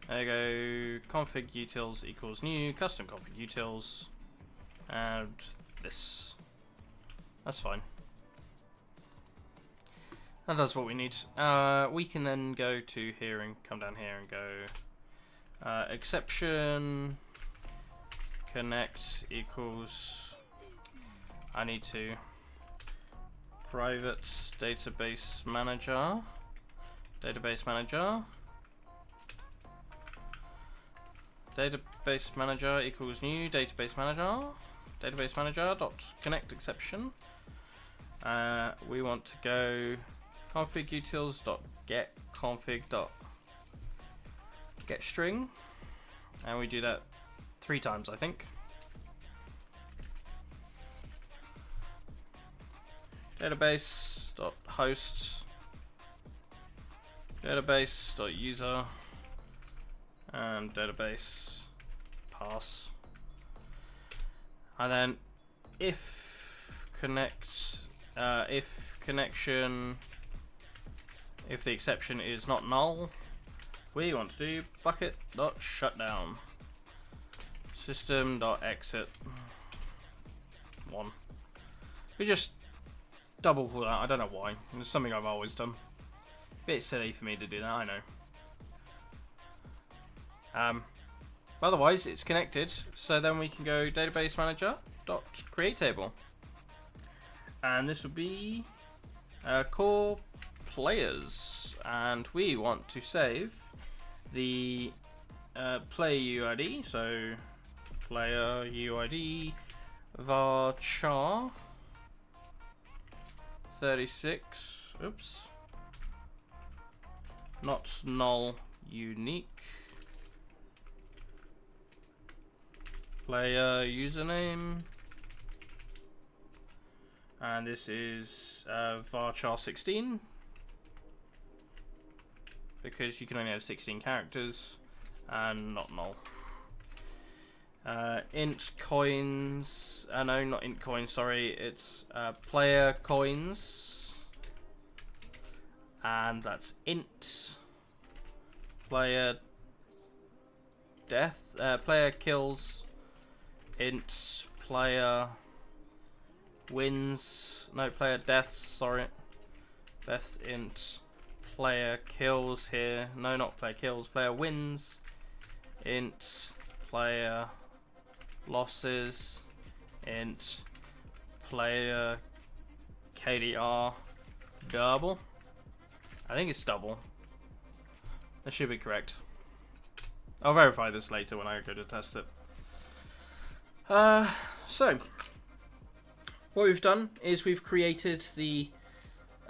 There you go. Config utils equals new custom config utils, and this. That's fine. That does what we need. We can then go to here and come down here and go exception connect equals. I need to private database manager equals new database manager dot connect exception. We want to go config utils dot get config dot get string, and we do that 3 times, I think. Database dot host, database dot user, and database pass, and then if connect, if connection, if the exception is not null, we want to do bucket dot shutdown, system dot exit 1. We just double pull that. I don't know why. It's something I've always done. Bit silly for me to do that, I know. otherwise it's connected. So then we can go database manager dot create table, and this will be core players, and we want to save the player UID. So player UID varchar 36. Oops. Not null unique. Player username. And this is varchar 16. Because you can only have 16 characters and not null. Int coins. No, not int coins, sorry. It's player coins. And that's int. Player death. Player kills. Int. Player wins. No, player deaths, sorry. Deaths int. Player kills here. No, not player kills. Player wins. Int. Player losses. Int. Player KDR double. I think it's double. That should be correct. I'll verify this later when I go to test it. So what we've done is we've created the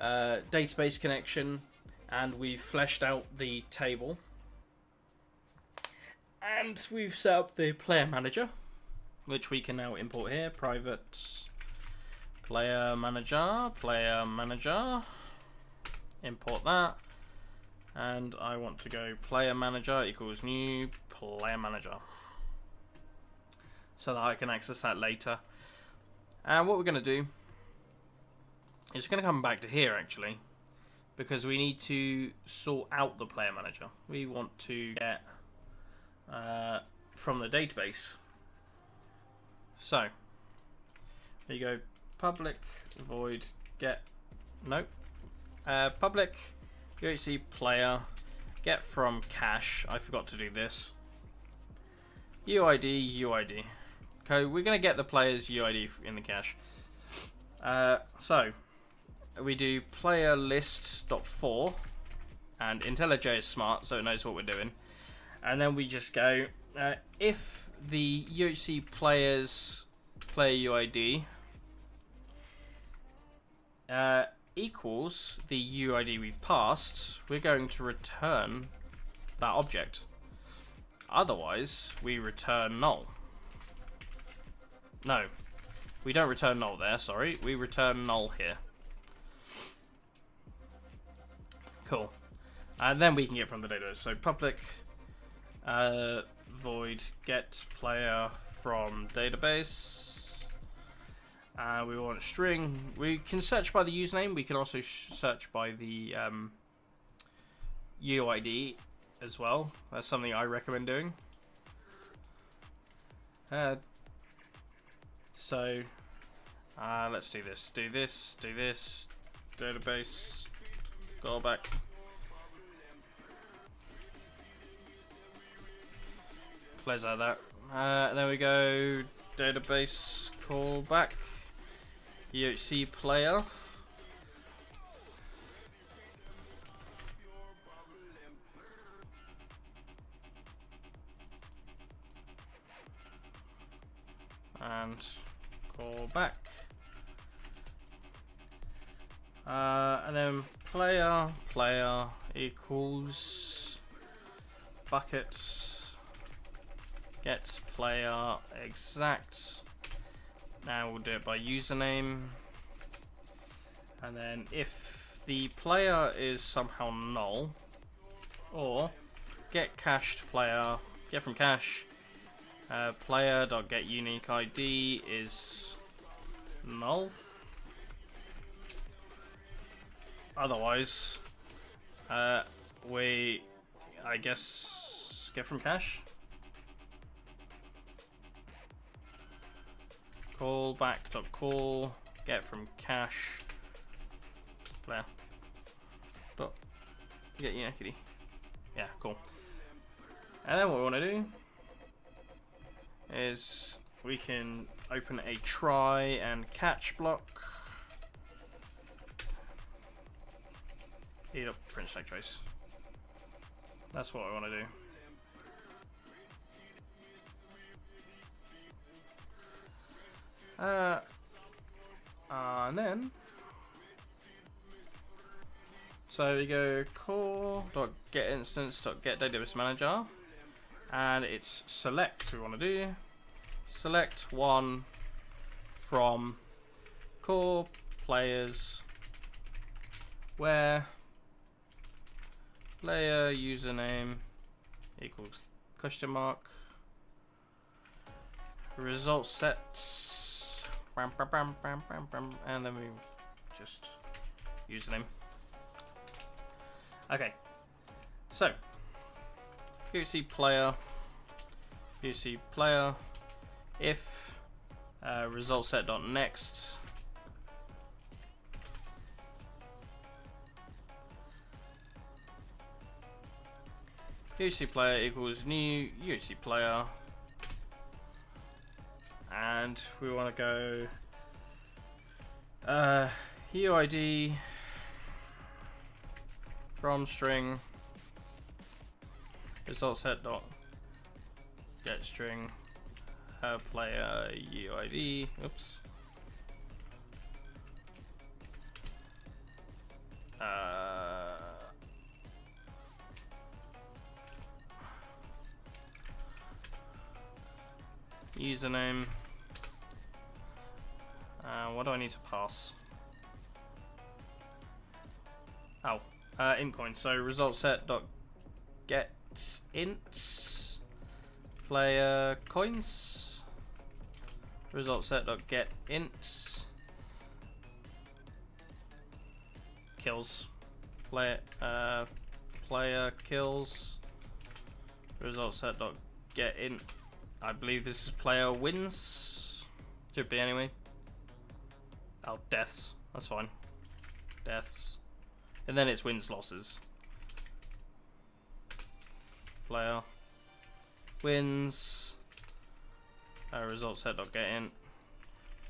database connection, and we've fleshed out the table, and we've set up the player manager, which we can now import here. Private player manager, import that, and I want to go player manager equals new player manager, so that I can access that later. And what we're going to do is we're going to come back to here actually, because we need to sort out the player manager. We want to get from the database. So there you go. Public void get public UHC player get from cache. I forgot to do this. UID. Okay, we're going to get the player's UID in the cache. So we do player list.for, and IntelliJ is smart, so it knows what we're doing. And then we just go if the UHC player's player UID equals the UID we've passed, we're going to return that object. Otherwise, we return null. No, we don't return null there, sorry. We return null here. Cool. And then we can get from the database. So public void get player from database. We want string. We can search by the username. We can also search by the UID as well. That's something I recommend doing. So let's do this. Do this. Database. Go back. Close out that. There we go. Database callback. UHC player. And call back. And then player equals bucket get player exact. Now we'll do it by username. And then if the player is somehow null, or get cached player, get from cache, player.getUniqueID is null. Otherwise, we, I guess, get from cache. Callback.call, get from cache, player. Dot get uniqueID. Yeah, cool. And then what we want to do is we can open a try and catch block. Eat up print snake trace. That's what I want to do. And then, so we go core.getInstance.getDatabase and it's select we want to do. Select one from core players where player username equals question mark result sets bam, bam, bam, bam, bam, bam, and then we just username. Okay, so UC player if result set dot next UC player equals new UC player, and we want to go UID from string result set dot get string player UID. Oops. Username. What do I need to pass? Oh, int coin. So result set dot get int player coins. Result set dot get int kills. Player kills. Result set dot get int. I believe this is player wins. Should be anyway. Oh, deaths. That's fine. Deaths. And then it's wins losses. Player wins. Result set dot get int.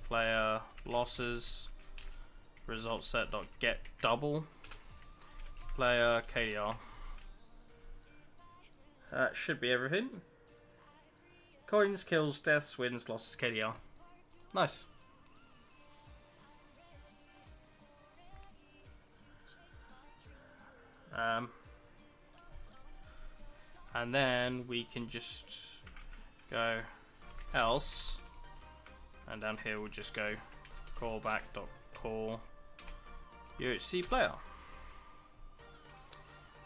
Player losses. Result set dot get double. Player KDR. That should be everything. Coins, kills, deaths, wins, losses, KDR. Nice. And then we can just go else, and down here we'll just go callback.call UHC player.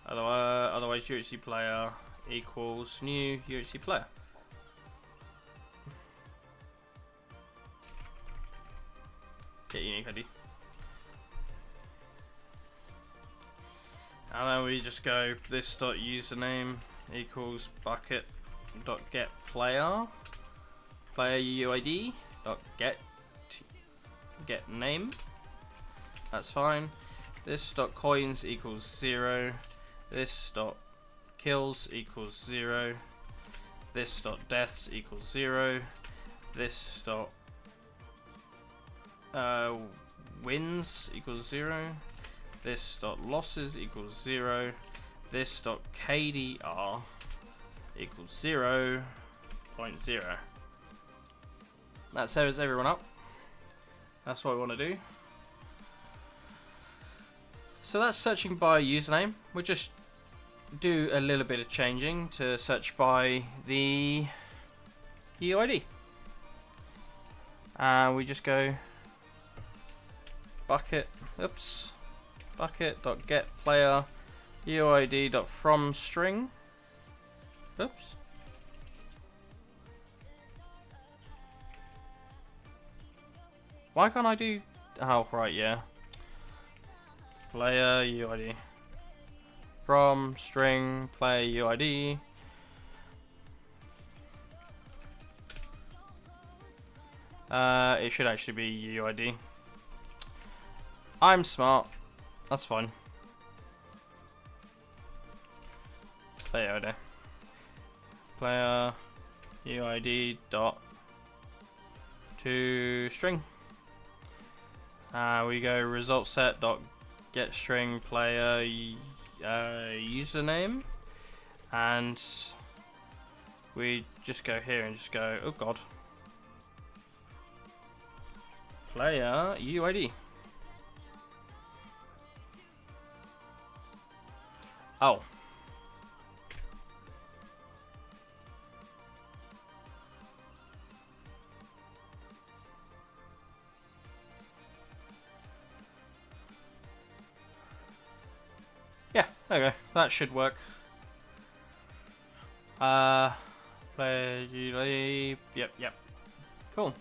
Otherwise UHC player equals new UHC player. Get unique ID. And then we just go this dot username equals bucket dot get player UID dot get name. That's fine. This dot coins equals 0. This dot kills equals 0. This dot deaths equals 0. This dot wins equals 0. This dot losses equals 0. This dot KDR equals 0.0. That serves everyone up. That's what we want to do. So that's searching by username. We'll just do a little bit of changing to search by the UID. And we just go bucket dot get player UID dot from string. Oops. Why can't I do? Oh right, yeah. Player UID from string player UID. It should actually be UID. I'm smart. That's fine. Player UID. Player UID dot to string. We go result set dot get string player username, and we just go here and just go, oh god, player UID. Oh. Yeah, okay, that should work. Play UID, yep. Cool.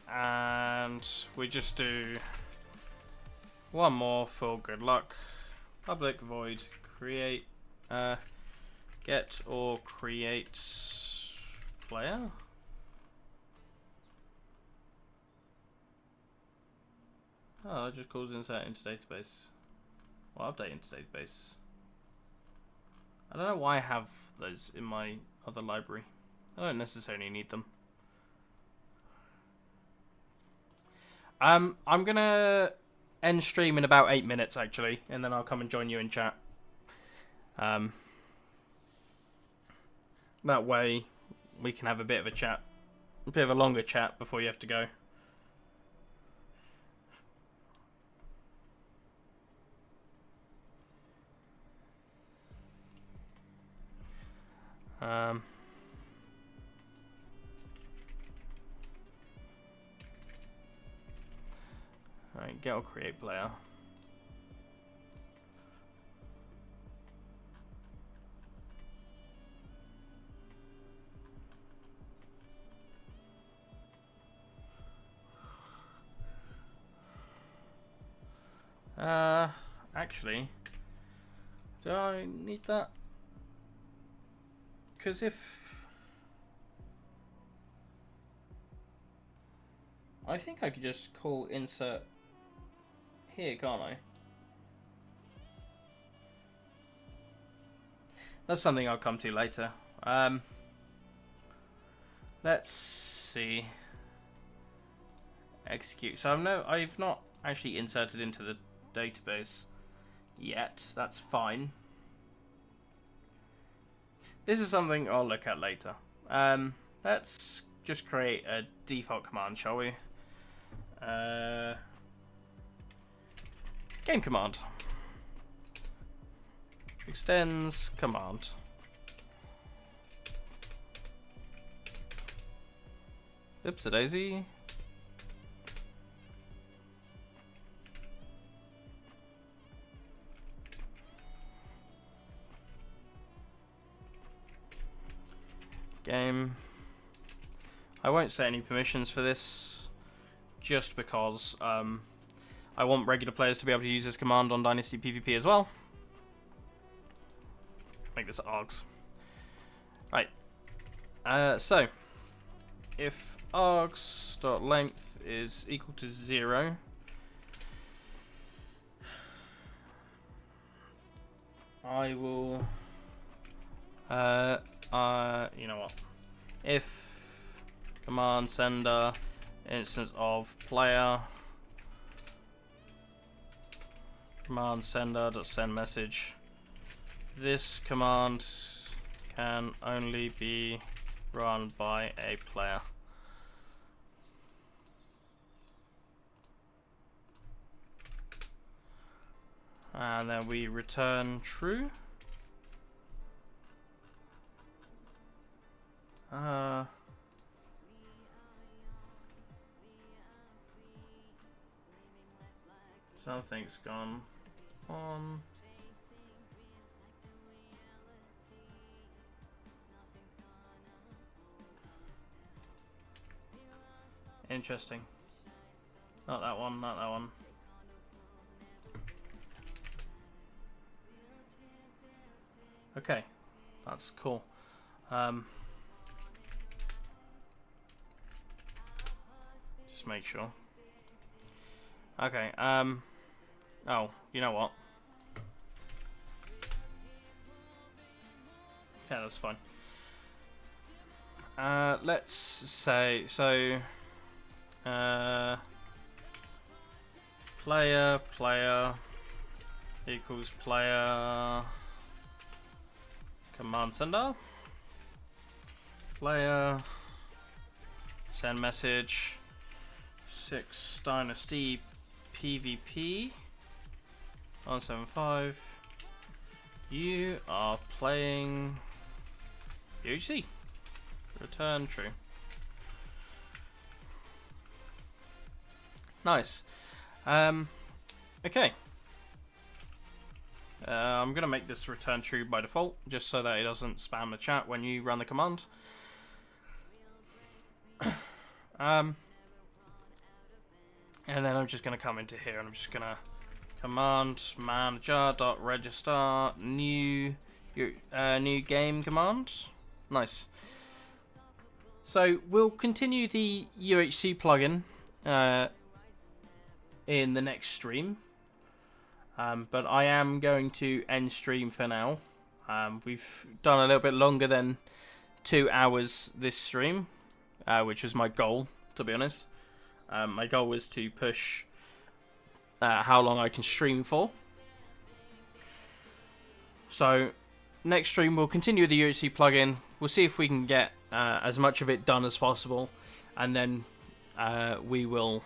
And we just do one more for good luck. Public void create get or create player. Oh, it just calls insert into database. Well, update into database. I don't know why I have those in my other library. I don't necessarily need them. I'm gonna end stream in about 8 minutes actually, and then I'll come and join you in chat. That way we can have a bit of a chat, a bit of a longer chat before you have to go. Alright, get or create player. Actually, do I need that? Because if I think I could just call insert here, can't I? That's something I'll come to later. Let's see. Execute. So I've not actually inserted into the database yet. That's fine. This is something I'll look at later. Let's just create a default command, shall we? Game command. Extends command. Oops, a daisy. Game. I won't set any permissions for this, just because I want regular players to be able to use this command on DynastyPvP as well. Make this args. Right. So, if args.length is equal to 0, I will. You know what? If command sender instance of player command sender.send message, this command can only be run by a player. And then we return true. Something's gone on. Interesting. Not that one, not that one. Okay, that's cool. Just make sure. Okay, oh, you know what? Yeah, that's fine. Let's say so. Player equals player command sender. Player send message 6 Dynasty PvP 175. You are playing UHC. Return true. Nice. Okay. I'm gonna make this return true by default, just so that it doesn't spam the chat when you run the command. And then I'm just gonna come into here and I'm just gonna command manager.register new game command. Nice. So we'll continue the UHC plugin in the next stream, but I am going to end stream for now. We've done a little bit longer than 2 hours this stream, which was my goal, to be honest. My goal was to push how long I can stream for. So next stream we'll continue with the UHC plugin. We'll see if we can get as much of it done as possible, and then we will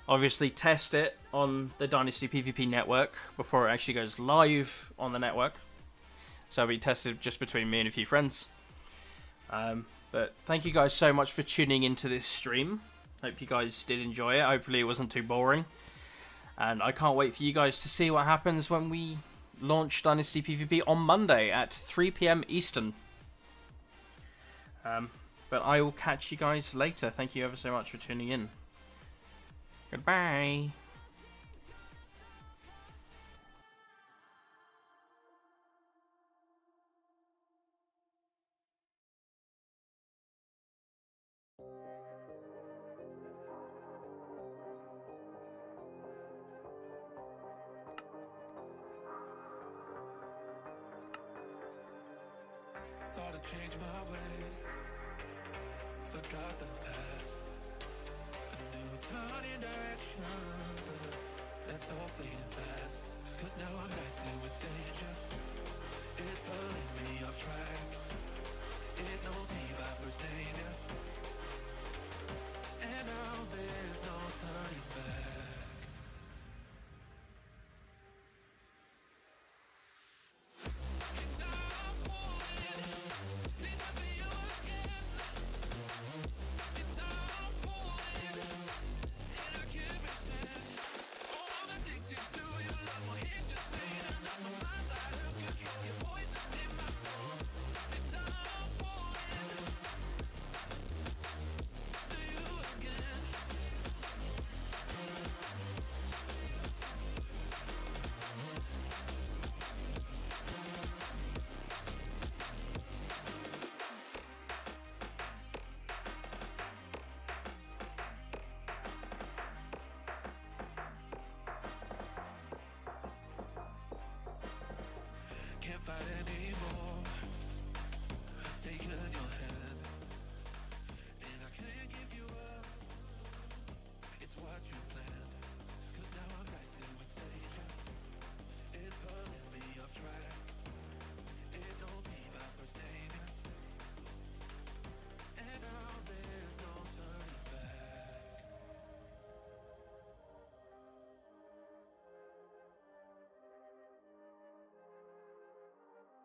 obviously test it on the DynastyPvP network before it actually goes live on the network. So we tested just between me and a few friends. But thank you guys so much for tuning into this stream. Hope you guys did enjoy it. Hopefully it wasn't too boring. And I can't wait for you guys to see what happens when we launch DynastyPvP on Monday at 3 PM Eastern. But I will catch you guys later. Thank you ever so much for tuning in. Goodbye. Thought I'd change my ways, forgot the past, a new turn in direction, but that's all fading fast. Cause now I'm messing with danger, it's pulling me off track, it knows me by first name, yeah. And now there's no turning back.